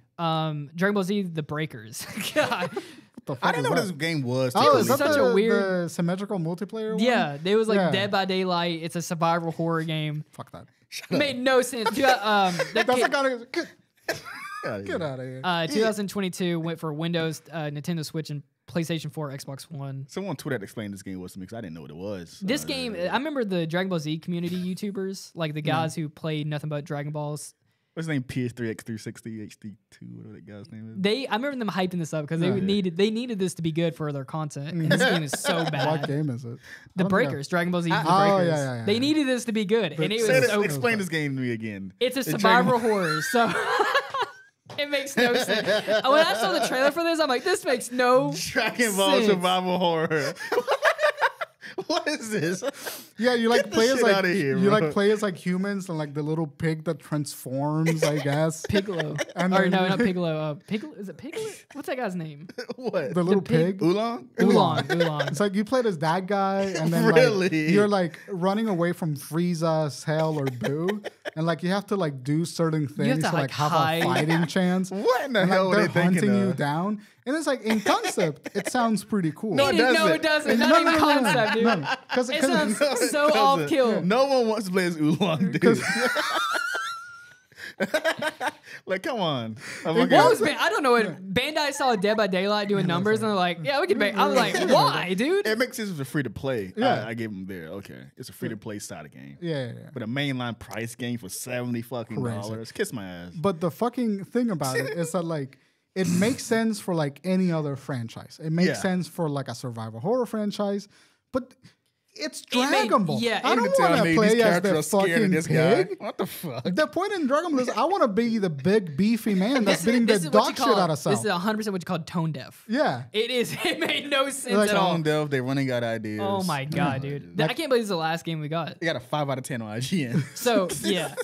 Dragon Ball Z, The Breakers. God. What the fuck I didn't is know that? this game was. Oh, was is that such a the weird- symmetrical multiplayer one? Yeah, they was like Yeah. Dead by Daylight. It's a survival horror game. Fuck that. It made no sense. That That's came- like get Get out of here. 2022 went for Windows, Nintendo Switch, and PlayStation 4, Xbox One. Someone on Twitter had explained this game was to me because I didn't know what it was. This game, I remember the Dragon Ball Z community YouTubers, like the guys who played nothing but Dragon Balls. What's his name? PS3, X360, HD2, whatever that guy's name is. I remember them hyping this up because Yeah. they needed this to be good for their content. And this game is so What bad. game is it? The I don't think Breakers, Dragon Ball Z, The Oh, Breakers. yeah. They needed this to be good, and it Say was this, so. explain this game to me again. It's a Dragon survival Ball- horror, so it makes no sense. When I saw the trailer for this, I'm like, this makes no Dragon Ball sense. survival horror. What is this? Yeah, you like play as shit like outta here, you bro. like play as like humans and like the little pig that transforms, I guess. Piccolo. And Or then- no, not Piccolo. Piccolo is it Piglet? What's that guy's name? What? The little pig- pig. Oolong? Oolong. It's like you played as that guy, and then Really? like you're like running away from Frieza, Cell, or Boo, and like you have to like do certain things to, to like have hide. a fighting chance. What in the And hell like were they're they thinking hunting you of? down, and it's like in concept, it sounds pretty cool. No, it doesn't. No, it doesn't. And Not even concept, dude. Because It sounds so Cousin, off kill. No one wants to play as Oolong, dude. Like, come on. What was I don't know what Bandai saw Dead by Daylight doing numbers and they're like, yeah, we can make. I'm like, why, dude? It makes sense if it's free to play. Yeah. I gave them there. Okay, it's a free to play side of game. yeah. But a mainline price game for $70 fucking dollars. Kiss my ass. But the fucking thing about it is that like it makes sense for like any other franchise. It makes Yeah. sense for like a survival horror franchise, but it's It made- Dragon Ball. yeah, I it- don't Tell want me to play these as characters the are scared of fucking this guy. pig. What the fuck? The point in Dragon Ball is I want to be the big beefy man that's beating the This is what you dog shit call. out of Cell. This is 100% what you call tone deaf. Yeah. It is. It made no sense Like, at all. Tone deaf, they running out ideas. Oh my god, dude! I can't believe this is the last game we got. They got a 5 out of 10 on IGN. So yeah,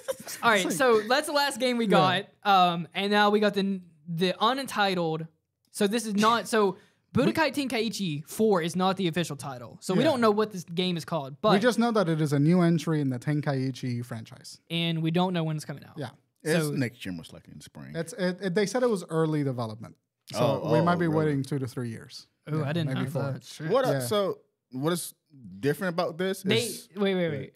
all right. So that's the last game we got. And now we got the unentitled. So this is not so. Budokai Tenkaichi 4 is not the official title, so we Yeah. don't know what this game is called. But We just know that it is a new entry in the Tenkaichi franchise. and we don't know when it's coming out. Yeah. It's So- next year, most likely in spring. They said it was early development. So we might be really? waiting 2 to 3 years. Oh, Yeah, I didn't maybe know 4. that. Shit. What? Yeah. So what is different about this? They is- wait.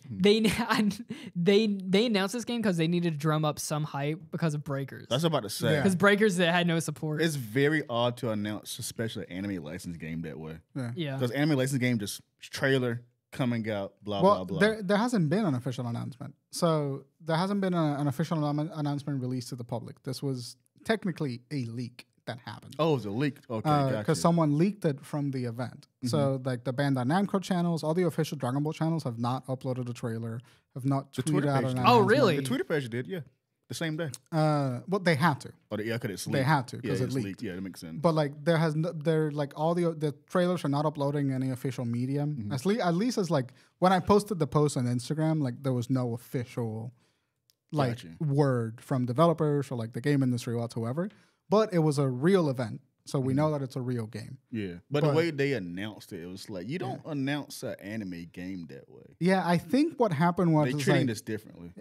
They announced this game because they needed to drum up some hype because of Breakers. That's what I'm about to say. Yeah. Because Breakers that had no support. It's very odd to announce, especially an anime licensed game that way. yeah. Because anime licensed game just trailer coming out, blah Well, blah blah. there hasn't been an official announcement. So there hasn't been an official announcement released to the public. This was technically a leak that happened. Oh, it was a leak. Okay, gotcha. Because someone leaked it from the event. So like the Bandai Namco channels, all the official Dragon Ball channels have not uploaded a trailer, have not The tweeted Twitter out page an did. announcement. Oh, really? The Twitter page did, yeah, the same day. Well, they had to. Oh, yeah, because it's leaked. They had to, 'cause Yeah, it it's leaked. Yeah, that makes sense. But like they're like all the trailers are not uploading any official medium. At least as like when I posted the post on Instagram, like there was no official like Gotcha. word from developers or like the game industry whatsoever. But it was a real event, so we know that it's a real game. Yeah, but the But- way they announced it, it was like you don't announce an anime game that way. Yeah, I think what happened was They is, treating like, this differently.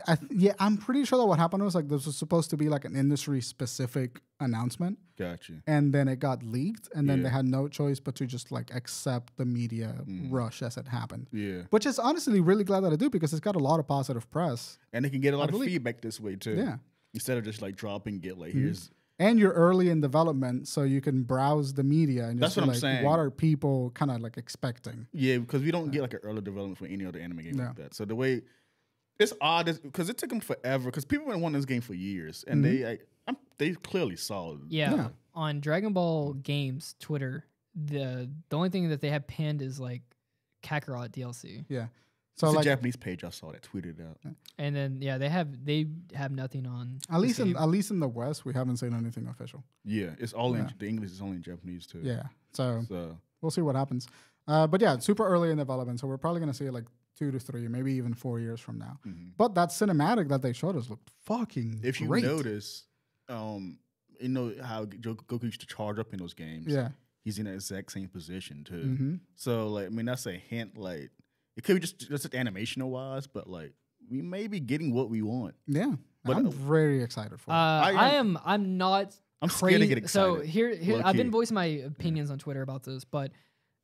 I'm pretty sure that what happened was like this was supposed to be like an industry specific announcement, Gotcha. and then it got leaked, and then Yeah. they had no choice but to just like accept the media rush as it happened. Yeah, Which is honestly really glad that I do because it's got a lot of positive press. and they can get a lot of believe- feedback this way too. Yeah. instead of just like dropping it like here's. And you're early in development, so you can browse the media and That's just what be I'm like, saying. what are people kind of like expecting? Yeah, because we don't get like an early development for any other anime game Yeah. like that. So the way it's odd because it took them forever because people have been wanting this game for years and they clearly saw it. Yeah. On Dragon Ball Games Twitter, the only thing that they have pinned is like Kakarot DLC. Yeah. So It's like a Japanese page I saw that tweeted out. And then they have nothing on at this game. least in the West, we haven't seen anything official. Yeah, it's all in Yeah. the English is only in Japanese too. Yeah. So So we'll see what happens. But yeah, it's super early in development, so we're probably gonna see it like 2 to 3, maybe even 4 years from now. But that cinematic that they showed us looked fucking if you great. notice, you know how Goku used to charge up in those games. Yeah. He's in the exact same position too. Mhm. So like, I mean, that's a hint. Like, it could be just animational wise, but like, we may be getting what we want. Yeah. But, I'm very excited for it. I'm not. I'm scared to get So excited, here I've been low-key. voicing my opinions on Twitter about this, but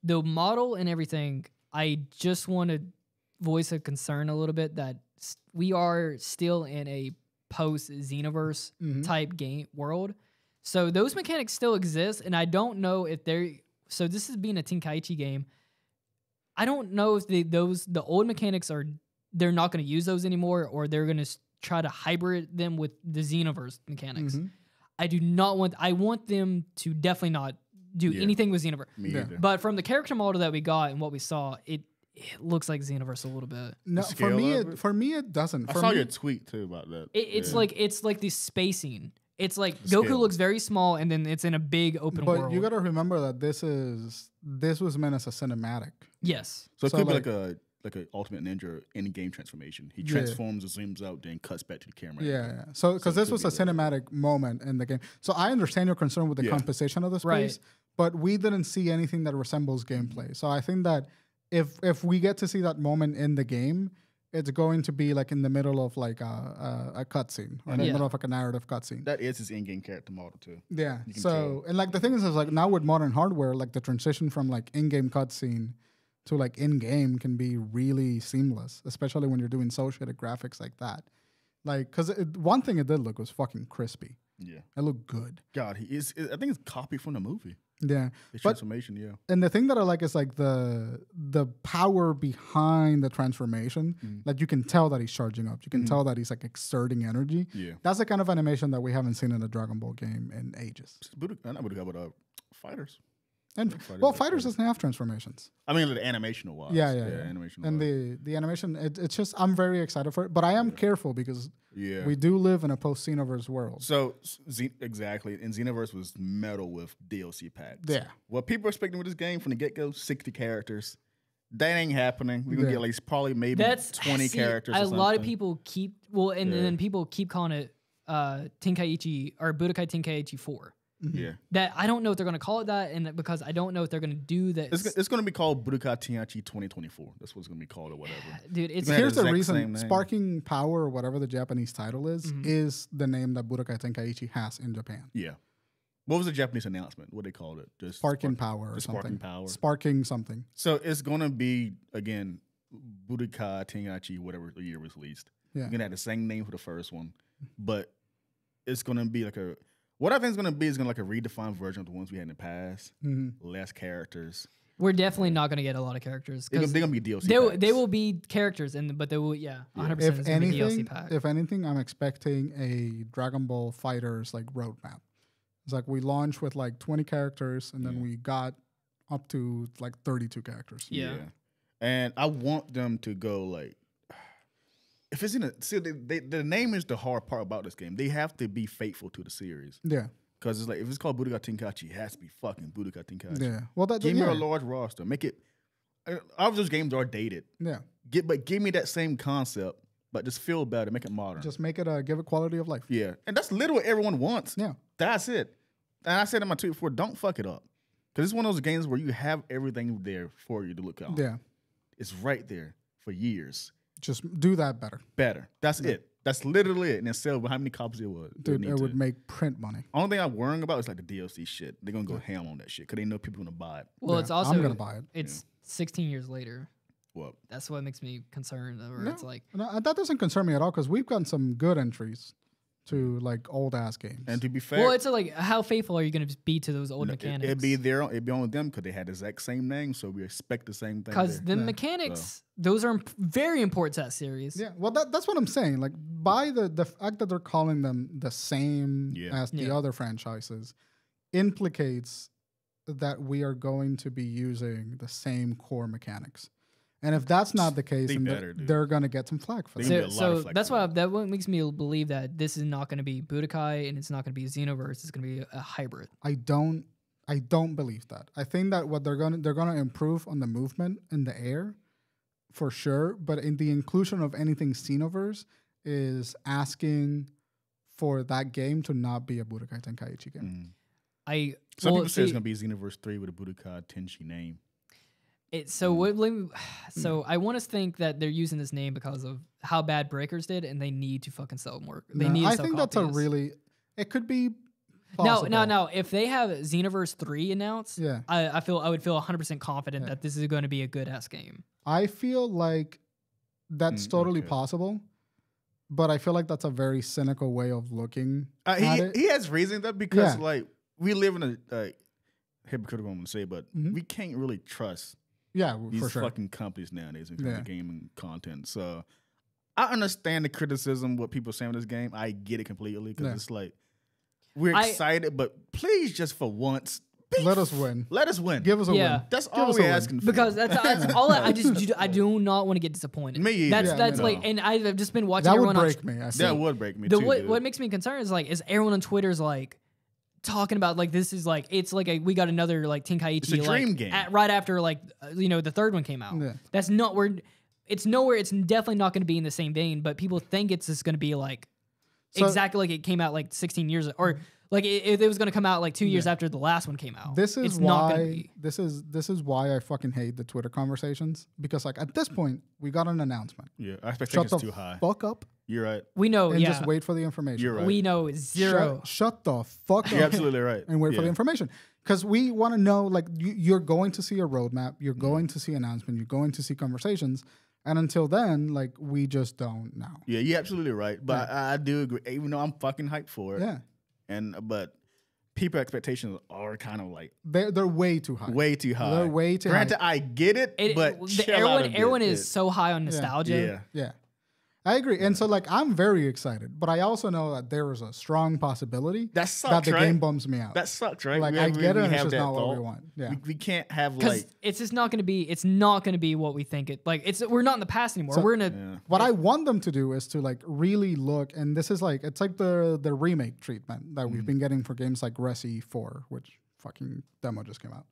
the model and everything, I just want to voice a concern a little bit that we are still in a post Xenoverse type game world. So those mechanics still exist, and I don't know if they're. So this is being a Tenkaichi game. I don't know if the old mechanics they're not going to use those anymore, or they're going to try to hybrid them with the Xenoverse mechanics. I do not want. I want them to definitely not do anything with Xenoverse. Me Yeah. either. But from the character model that we got and what we saw, it looks like Xenoverse a little bit. No, the for me, scale of it doesn't. I For saw me, your tweet too about that. It's like the spacing. It's like The Goku scale. looks very small, and then it's in a big open but world. you got to remember that this was meant as a cinematic. yes. so it so could like- be like a like an Ultimate Ninja in-game transformation. He transforms and zooms out, then cuts back to the camera. Yeah. So because this was a cinematic moment in the game, so I understand your concern with the composition of the space, but we didn't see anything that resembles gameplay. So I think that if we get to see that moment in the game, it's going to be like in the middle of like a cutscene or in the middle of like a narrative cutscene. That is his in-game character model too. Yeah. So and like the thing is like now with modern hardware, like the transition from like in-game cutscene to like in-game can be really seamless, especially when you're doing cel shaded graphics like that. Like, because one thing it did look was fucking crispy. Yeah. It looked good. God, I think it's copied from the movie. Yeah. His transformation, And the thing that I like is like the power behind the transformation. Like you can tell that he's charging up. You can tell that he's like exerting energy. Yeah. That's the kind of animation that we haven't seen in a Dragon Ball game in ages. Not Budokai, but Fighters. And Fighters doesn't have transformations. I mean, the animational wise. Yeah. Animation and the animation, it's just, I'm very excited for it. But I am careful because we do live in a post-Xenoverse world. So, exactly. And Xenoverse was metal with DLC packs. Yeah. What people are expecting with this game from the get-go, 60 characters. That ain't happening. We're going to get like probably maybe 20 characters or a lot of something. people keep, and then people keep calling it Tenkaichi, or Budokai Tenkaichi 4. Yeah. That I don't know if they're going to call it that, and because I don't know if they're going to do that. It's going to be called Budokai Tenkaichi 2024. That's what it's going to be called or whatever. Dude, here's the reason. Sparking Power, or whatever the Japanese title is the name that Budokai Tenkaichi has in Japan. Yeah. What was the Japanese announcement? What they called it? Just Sparking Power or something. Sparking Power. Sparking something. So it's going to be, again, Budokai Tenkaichi, whatever the year was released. Yeah. You're going to have the same name for the first one, but it's going to be like what I think it's going to be is going to like a redefined version of the ones we had in the past. Less characters. We're definitely not going to get a lot of characters. They're going to be DLC They will be characters, but they will, 100% be DLC packs. If anything, I'm expecting a Dragon Ball Fighters like roadmap. It's like we launched with like 20 characters, and then we got up to like 32 characters. Yeah. And I want them to go like, if it's the name is the hard part about this game. They have to be faithful to the series. Yeah. Because it's like, if it's called Budokai Tenkaichi, it has to be fucking Budokai Tenkaichi. Yeah. Well, give me a large roster. Make it. All of those games are dated. Yeah. But give me that same concept, but just feel better. Make it modern. Just make it give it quality of life. Yeah. And that's literally what everyone wants. Yeah. That's it. And I said in my tweet before, don't fuck it up. Because it's one of those games where you have everything there for you to look at. Yeah. It's right there for years. Just do that better. Better. That's it. That's literally it. And then sell how many copies it was. Dude, it would make print money. Only thing I'm worrying about is like the DLC shit. They're going to go ham on that shit because they know people going to buy it. Well, it's also... I'm going to buy it. It's 16 years later. What? That's what makes me concerned. It's like... No, that doesn't concern me at all because we've gotten some good entries to like old ass games. And to be fair... Well, it's like, how faithful are you going to be to those old mechanics? It'd be on with them because they had the exact same name, so we expect the same thing. Because the mechanics, those are very important to that series. Yeah, well, that's what I'm saying. Like, by the fact that they're calling them the same as the other franchises implicates that we are going to be using the same core mechanics. And if that's not the case, they're going to get some flack for that. So that's why that what makes me believe that this is not going to be Budokai and it's not going to be Xenoverse. It's going to be a hybrid. I don't believe that. I think that what they're going to improve on the movement in the air, for sure. But in the inclusion of anything Xenoverse is asking for that game to not be a Budokai Tenkaichi game. Some people say it's going to be Xenoverse 3 with a Budokai Tenkaichi name. So I want to think that they're using this name because of how bad Breakers did, and they need to fucking sell more. I think that's it could be possible. No. If they have Xenoverse 3 announced, I would feel 100% confident that this is going to be a good ass game. I feel like that's totally possible, but I feel like that's a very cynical way of looking at it. He has reason though, because like we live in a hypocritical, I'm gonna say, but we can't really trust. These for sure. fucking companies nowadays in terms of gaming content. So I understand the criticism, what people say on this game. I get it completely because it's like we're excited, but please, just for once, let us win. Let us win. Give us a win. That's all we're asking for. Because that's all. I do not want to get disappointed. Me either. That's like, and I've just been watching. That would break me. That would break me too. What makes me concerned is everyone on Twitter is like talking about like this is like it's like we got another like Tenkaichi. It's a dream game right after like the third one came out. That's not where it's nowhere. It's definitely not going to be in the same vein. But people think it's just going to be like exactly like it came out like 16 years or like it was going to come out like 2 years after the last one came out. This is it's why not gonna be. this is why I fucking hate the Twitter conversations, because like at this point we got an announcement. Yeah, our expectations Shut the too high. fuck up You're right. We know, and yeah. just wait for the information. You're right. We know zero. Shut the fuck up. You're absolutely right. And wait for the information, because we want to know. Like you're going to see a roadmap. You're going to see announcement. You're going to see conversations. And until then, like we just don't know. Yeah, you're absolutely right. But I do agree. Even though I'm fucking hyped for it. Yeah. But people expectations are kind of like They're way too high. way too high. They're way too high. Granted, I get it, but everyone is so high on nostalgia. Yeah. I agree. And so like I'm very excited, but I also know that there is a strong possibility that sucks, that the right? game bums me out. That sucks, right? Like I get it, and it's just not what we want. Yeah. We can't have Because like it's just not going to be. It's not going to be what we think it. Like we're not in the past anymore. So- we're in a. What I want them to do is to like really look, and this is like it's like the remake treatment that we've been getting for games like Resi 4, which fucking demo just came out.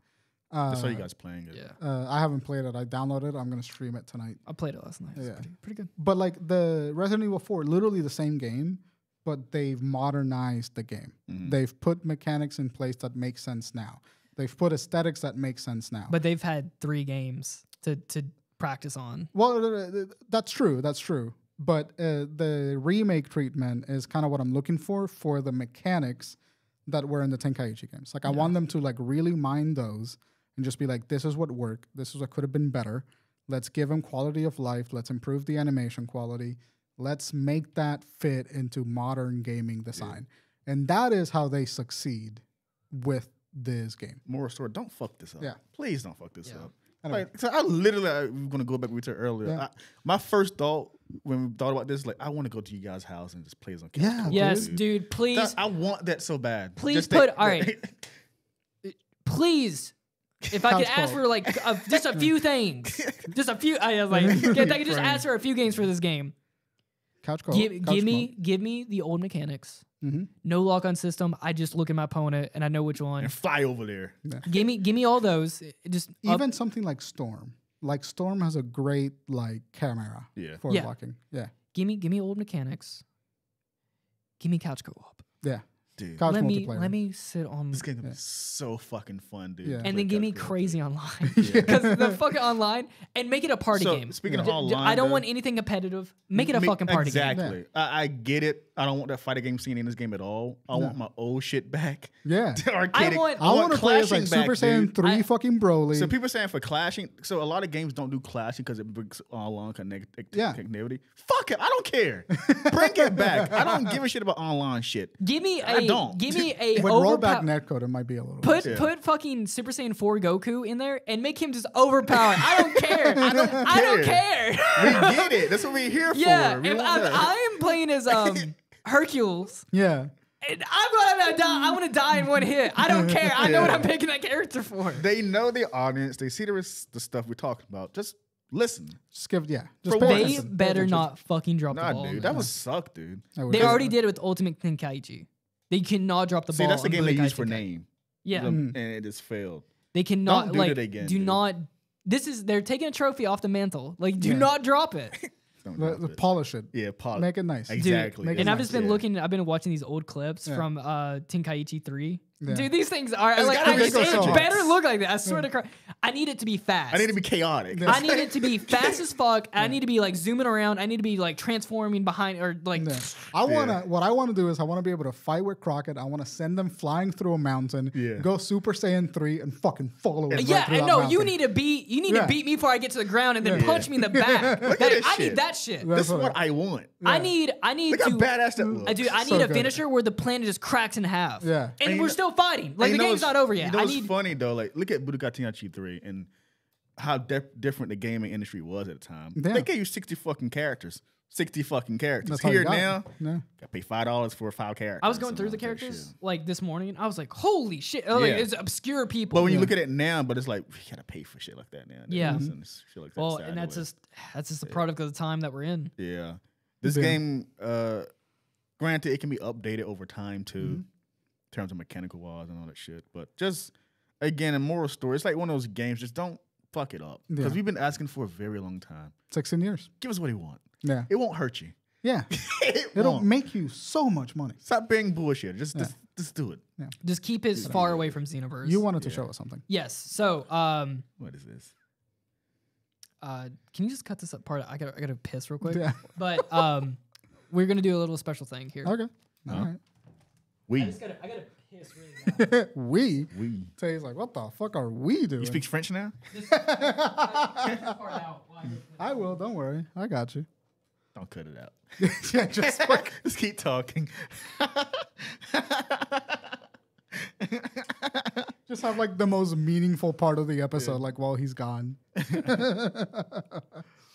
I saw you guys playing it. Yeah, I haven't played it. I downloaded it. I'm gonna stream it tonight. I played it last night. It's pretty good. But like the Resident Evil 4, literally the same game, but they've modernized the game. They've put mechanics in place that make sense now. They've put aesthetics that make sense now. But they've had 3 games to practice on. Well, that's true. That's true. But the remake treatment is kind of what I'm looking for the mechanics that were in the Tenkaichi games. Like I want them to like really mind those and just be like, this is what worked. This is what could have been better. Let's give them quality of life. Let's improve the animation quality. Let's make that fit into modern gaming design. And that is how they succeed with this game. Moral story, don't fuck this up. Yeah. Please don't fuck this up. Anyway. Like, so I literally, we're going to go back to what we said earlier. Yeah. My first thought when we thought about this, like, I want to go to you guys' house and just play this on couch. Yeah. Yes, dude. Please, I want that so bad. please Just put. that- All right. Please, if I could Couch ask co-op. for like just a few things, just a few. I was like, if I could just ask for a few games for this game. Couch co-op. Give me the old mechanics. No lock on system. I just look at my opponent and I know which one. and fly over there. Give me all those. Just Even something like Storm. Like Storm has a great like camera for Yeah. locking. Yeah. give me old mechanics. Give me couch co-op. Yeah. Dude, Couch Let multiplayer. me sit on. this game is so fucking fun, dude. Yeah. to And play then give me couch co-op. crazy online because the fucking online and make it a party So, game. speaking of D- online, I don't though, want anything competitive. Make it a fucking party game. Exactly. I get it. I don't want that fighting game scene in this game at all. I want my old shit back. Yeah. Arcade. I want to play as like clashing Super back, Saiyan dude. 3 fucking Broly. So people are saying for clashing. So a lot of games don't do clashing because it brings online connectivity. Fuck it. I don't care. Bring it back. I don't give a shit about online shit. Give me I don't. give me a With rollback netcode, it might be a little Put fucking Super Saiyan 4 Goku in there and make him just overpowered. I don't care. I don't care. We get it. That's what we're here Yeah, for. We if want that. I am playing as Hercules, Yeah. and I'm gonna die. I want to die in one hit. I don't care. I know what I'm picking that character for. They know the audience. They see the stuff we're talking about. Just listen. Just give, Just For pay once. They attention. better not fucking drop the Nah, ball. dude, that would suck, dude. They already did it with Ultimate Tenkaichi. They cannot drop the See, ball. that's the on game they Budokai use for Tenkaichi. name. Yeah, And it just failed. they cannot Don't do like it again, do dude. not. They're taking a trophy off the mantle. Like, do not drop it. Don't drop it. Polish it. Yeah, polish. Make it nice. Exactly. make it And I've nice. just been looking. I've been watching these old clips from Tenkaichi 3. Yeah. Dude, these things are It's like. gotta I be just, so it hard. better look like that. I swear to Christ. I need it to be fast. I need to be chaotic. I need it to be fast as fuck. I need to be like zooming around. I need to be like transforming behind or like. Yeah. What I want to do is I want to be able to fight with Crockett. I want to send them flying through a mountain, go Super Saiyan 3 and fucking follow it. Yeah, right through and that no, mountain. you need to beat me before I get to the ground and then punch me in the back. Look at this I shit. need that shit. This is what I want. I need Look how to badass that looks. dude, I need So a good. finisher where the planet just cracks in half. Yeah. And you we're know- still fighting. Like the You know game's what's- not over yet. You know I what's need funny though? Like, look at Budokai Tenkaichi 3 and how different the gaming industry was at the time. Yeah. They gave you 60 fucking characters. 60 fucking characters. That's all you Here got. now, No. gotta pay $5 for 5 characters. I was going through the Some other characters shit. like this morning. I was like, holy shit. Like, Yeah. it's obscure people. But when you look at it now, but it's like we gotta pay for shit like that now. Yeah. And shit like that well, side and that's away. just the product of the time that we're in. Yeah. This Yeah. game, granted, it can be updated over time too, in terms of mechanical wise and all that shit. But just again, a moral story. It's like one of those games. Just don't fuck it up. Because we've been asking for a very long time. 16 years. Give us what you want. Yeah. It won't hurt you. Yeah. It'll make you so much money. Stop being bullshit. Just do it. Yeah. Just keep it far away from Xenoverse. You wanted to show us something. Yes. So, what is this? Can you just cut this up part? I gotta piss real quick. Yeah. But we're gonna do a little special thing here. Okay. All right. We. I gotta piss really bad. We. Tay's like, what the fuck are we doing? You speak French now? I will. Don't worry. I got you. Don't cut it out. Yeah, just just keep talking. Just have like the most meaningful part of the episode, like while he's gone.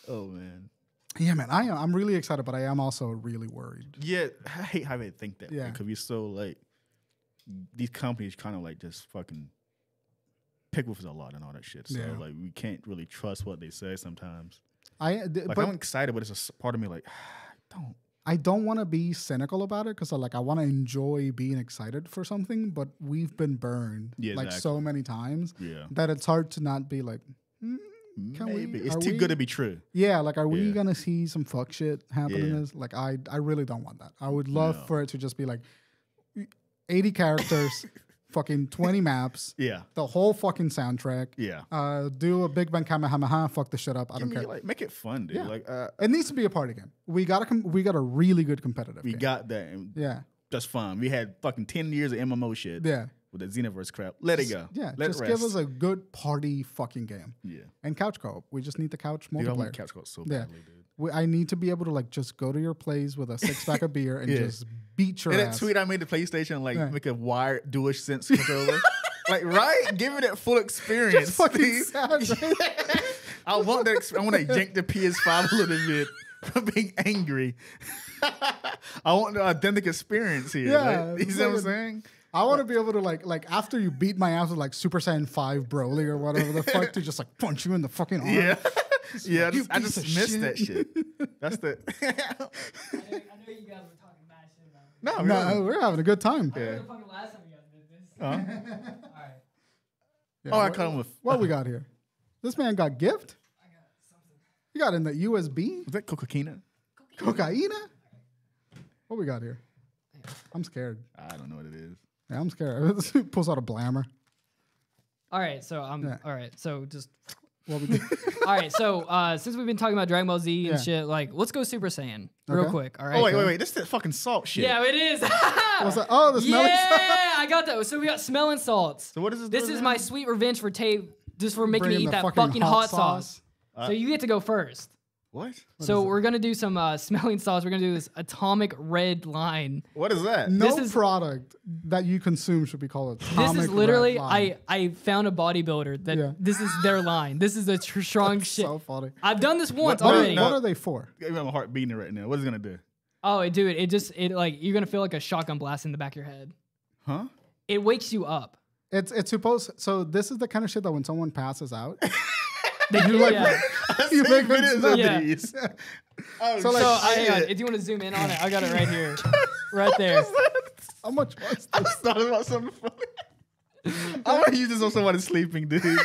Oh man. Yeah, man. I'm really excited, but I am also really worried. Yeah, I hate how they think that. Yeah. Because we're so like, these companies kind of like just fucking pick with us a lot and all that shit. So like, we can't really trust what they say sometimes. But I'm excited, but it's a part of me like, I don't want to be cynical about it because I want to enjoy being excited for something, but we've been burned like so many times that it's hard to not be like, maybe it's too good to be true. Yeah, like are we gonna see some fuck shit happen in this? Like I really don't want that. I would love for it to just be like 80 characters. Fucking 20 maps. Yeah. The whole fucking soundtrack. Yeah. Do a Big Bang Kamehameha. Fuck the shit up. I don't care. Like, make it fun, dude. Yeah. Like, it needs to be a party game. We got a really good competitive game. We got that. Yeah. That's fun. We had fucking 10 years of MMO shit. Yeah. With the Xenoverse crap. Let it go. Yeah. Let just it give us a good party fucking game. Yeah. And couch co-op. We just need the couch multiplayer. Dude, I want couch co-op so badly, dude. I need to be able to like just go to your place with a 6-pack of beer and just beat your ass. And that tweet I made the PlayStation make a wired DualSense controller. Like, right? Give it that full experience. Just fucking sad, right? I want that. I want to yank the PS5 a little bit from being angry. I want the authentic experience here. Yeah, like, you see what I'm saying? I want to be able to like after you beat my ass with like Super Saiyan 5 Broly or whatever the fuck to just like punch you in the fucking arm. Yeah. Yeah, I piece just of missed shit. that shit. That's the. I know you guys were talking bad shit about me. No, we're having a good time. The fucking last time you guys did this. All right. Yeah, I come with. What we got here? This man got gift? I got something. You got in the USB? Was that cocaina? Cocaina? What we got here? I'm scared. I don't know what it is. Yeah, I'm scared. Pulls out a blammer. All right. So all right. So just. What we do? All right, so since we've been talking about Dragon Ball Z and shit, like, let's go Super Saiyan real quick, all right? Oh, wait. This is that fucking salt shit. Yeah, it is. What's that? Oh, the smelling salt. Yeah, I got that. So we got smelling salts. So what is this? This is my sweet revenge for Tay, just for making me Bringing eat the that fucking hot sauce. So you get to go first. What? So we're going to do some smelling sauce. We're going to do this atomic red line. What is that? No product that you consume should be called atomic This is literally, red line. I found a bodybuilder that this is their line. This is the strong shit. So funny. I've done this once What already. are they for? I have my heart beating right now. What is it gonna do? Oh, dude, it like, you're going to feel like a shotgun blast in the back of your head. Huh? It wakes you up. It's supposed. So this is the kind of shit that when someone passes out, You like, you make videos them of these. Oh, So, like, hang on, if you want to zoom in on it, I got it right here, right there. how much was I this? was talking about something funny. I want to use this on somebody sleeping, dude. This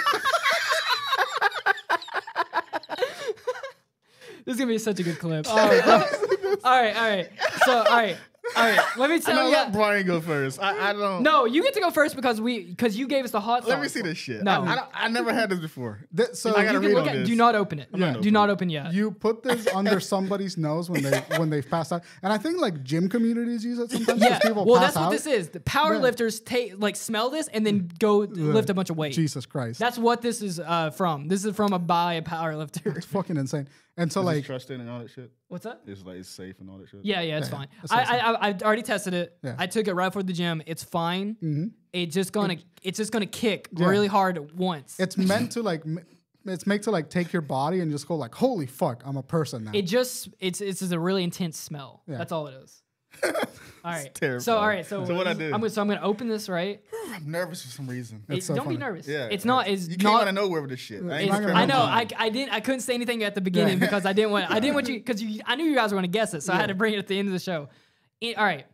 is gonna be such a good clip. All right. So, all right. Let me tell you. Let Bryan go first. I don't. No, you get to go first because you gave us the hot sauce. Let me see this shit. No. I never had this before. So I gotta You can read look on at. this. Do not open it. not Do not open yet. you put this under somebody's nose when they've passed out, and I think like gym communities use it sometimes. Yeah. People Well, pass that's what out. this is. The power lifters smell this and then go lift a bunch of weight. Jesus Christ, That's what this is from. This is from a power lifter. it's fucking insane. And so Is like, it trusted and all that shit? What's that? It's like it's safe and all that shit. Yeah, it's fine. it's I already tested it. Yeah. I took it right for the gym. It's fine. It's just gonna kick really hard once. it's meant to like. It's meant to like take your body and just go like, holy fuck, I'm a person now. it's just a really intense smell. Yeah. That's all it is. All right. terrifying. So all right. So what I do? I'm gonna open this right. I'm nervous for some reason. so Don't be funny. nervous. Yeah, It's not. It's you came not. out of nowhere with this shit. I, ain't not gonna I know. experimenting. I couldn't say anything at the beginning because I didn't want you because I knew you guys were gonna guess it, so I had to bring it at the end of the show. All right.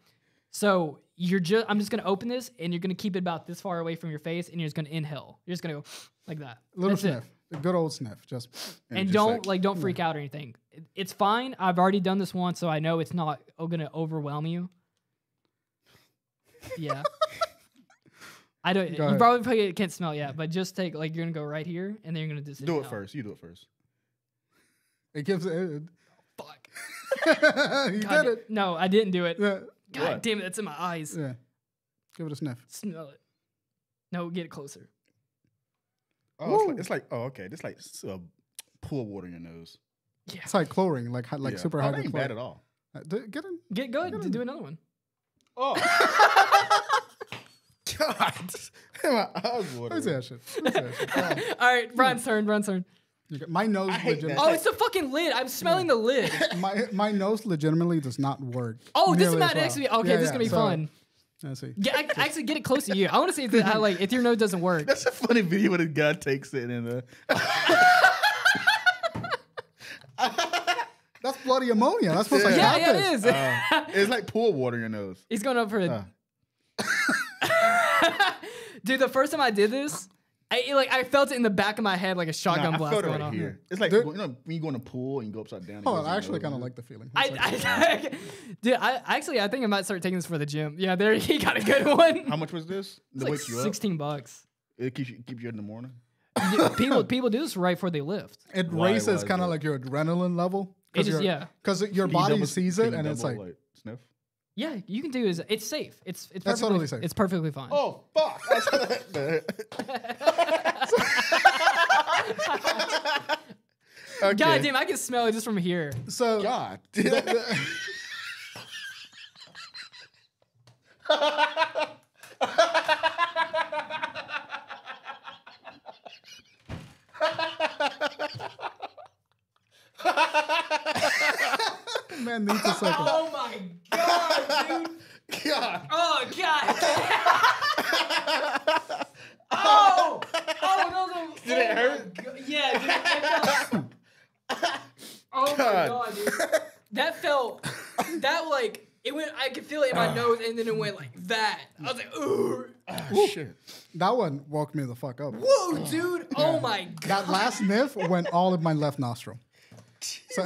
So I'm just gonna open this, and you're gonna keep it about this far away from your face, and you're just gonna inhale. You're just gonna go like that. Little That's sniff. it. A good old sniff. Just And just don't freak out or anything. It's fine. I've already done this once, so I know it's not gonna overwhelm you. Yeah. I don't. Go You ahead. probably can't smell it yet, but just take you're gonna go right here, and then you're gonna just Do it inhale. first. You do it first. it gives it. Fuck. You God, did it. No, I didn't do it. Yeah. God What? damn it, that's in my eyes. Yeah. Give it a sniff. Smell it. No, get it closer. Oh, it's like oh, okay. This like pool water in your nose. Yeah. It's like chlorine, like Yeah. super oh, that hydrochloric. ain't bad at all. Get in. Get good. Do another one. Oh. God. My eyes Let me watering. see that shit. Let me see that shit. All right, Brian's turn. My nose hate legit- that. Oh, it's the fucking lid. I'm smelling the lid. my nose legitimately does not work. Oh, this is nearly not as well. actually okay. Yeah, This is yeah, gonna be so, fun. Let's see. Actually, get it close to you. I want to see if your nose doesn't work. That's a funny video where the guy takes it and That's bloody ammonia. That's supposed to Yeah. like Yeah, it is. it's like pool water in your nose. He's going up for it. Dude, the first time I did this, I felt it in the back of my head like a shotgun I blast felt it going right on. here. It's like Dude. you know when you go in a pool and you go upside down. Oh, I actually kind of like the feeling. It's like- I think I might start taking this for the gym. Yeah, there he got a good one. How much was this? It's To like wake you up? $16. It keeps you in the morning. People do this right before they lift. it Why raises is kind of it? like your adrenaline level. It just Because your Can you body double- sees can it you and it's double, like, sniff. Yeah, you can do it. It's safe. It's That's perfectly, totally safe. It's perfectly fine. Oh fuck! Okay. God damn, I can smell it just from here. so. God. Man needs a second. Oh my god, dude. God. Oh god. Oh! Oh, those are. Did it hurt? Yeah, dude. That felt, oh my God. god, dude. That like, it went, I could feel it in my nose and then it went like that. I was like, ooh. Oh, shit. That one woke me the fuck up. Whoa, dude. Oh my god. That last sniff went all of my left nostril. So,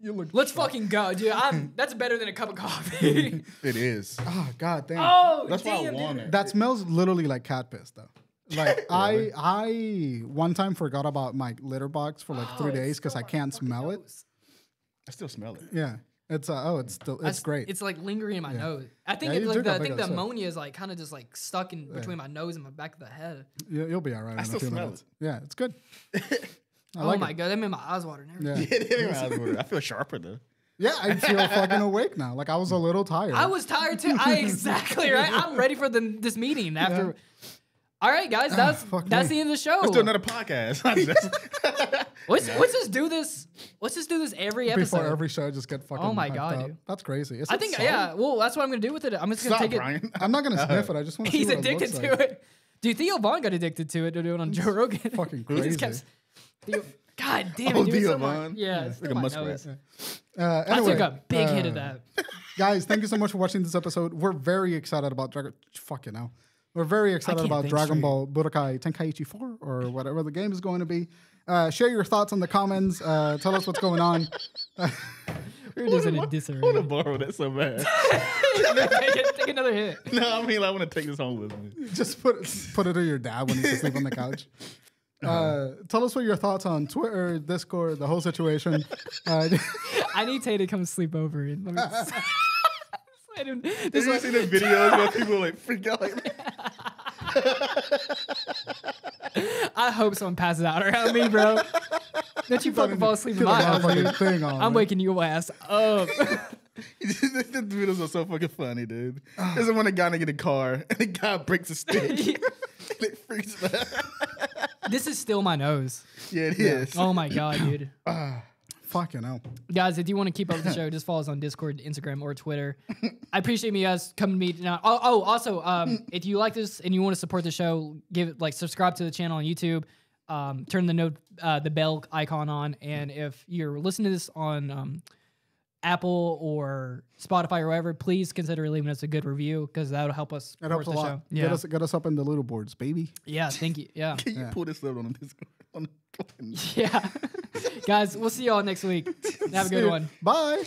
you look. Let's fucking go, dude. That's better than a cup of coffee. It is. Oh god damn. Oh, That's why I damn, want dude. it. That smells literally like cat piss though. Like I one time forgot about my litter box for like 3 days because I can't smell it. I still smell it. Yeah. It's it's great. It's like lingering in my nose. I think Yeah, it's you like took the, a I big think the old sip. ammonia is like kind of just like stuck in between my nose and my back of the head. You'll be all right. I in still a few smell minutes. Yeah, it's good. I Oh like my it. god, that made my eyes water and everything. Yeah. I feel sharper though. Yeah, I feel fucking awake now. Like I was a little tired. I was tired too. Exactly right. I'm ready for this meeting after. All right, guys, that's fuck that's me. the end of the show. Let's do another podcast. Let's just do this. Let's just do this every episode. before every show. Just get fucking. Oh my hyped God, up. dude. That's crazy. Is I it think solid? Well, that's what I'm gonna do with it. I'm just gonna Stop, take it. Brian. I'm not gonna sniff it. I just want to see He's what it addicted looks to like. it. Dude, Theo Vaughn got addicted to it to do it on Joe Rogan. Fucking He just crazy. kept. God damn Oh, it, dude. it's Theo so much- Vaughn. Yeah, it's Like still a my muskrat. nose. Anyway, I took a big hit of that. Guys, thank you so much for watching this episode. We're very excited about Fucking hell. We're very excited can't about think Dragon straight. Ball Budokai Tenkaichi 4 or whatever the game is going to be. Share your thoughts in the comments. Tell us what's going on. We're just in a disarray. I want to borrow that so bad. Take another hit. No, I mean I want to take this home with me. Just put it to your dad when he's asleep on the couch. Tell us what your thoughts on Twitter, Discord, the whole situation. I need Tay to come sleep over. And let me slide him. Did This you one- see the videos where people like freak out like that? I hope someone passes out around me, bro. Don't you fucking fall asleep in my house, dude. thing on. I'm man. waking your ass up. The videos are so fucking funny, dude. There's the one that got in a car and the guy breaks a stick. And it freaks out. This is still my nose. Yeah, it is. Oh my god, dude. Fucking hell. Guys, if you want to keep up with the show, just follow us on Discord, Instagram, or Twitter. I appreciate you guys coming to me tonight. Also, if you like this and you want to support the show, subscribe to the channel on YouTube. Turn the bell icon on, and if you're listening to this on Apple or Spotify or wherever, please consider leaving us a good review because that'll help us. It helps a lot. Show. Yeah. Get us up in the little boards, baby. Yeah, thank you. Yeah. Can you pull this up on Discord? Yeah. Guys, we'll see y'all next week. Have a good one. Bye.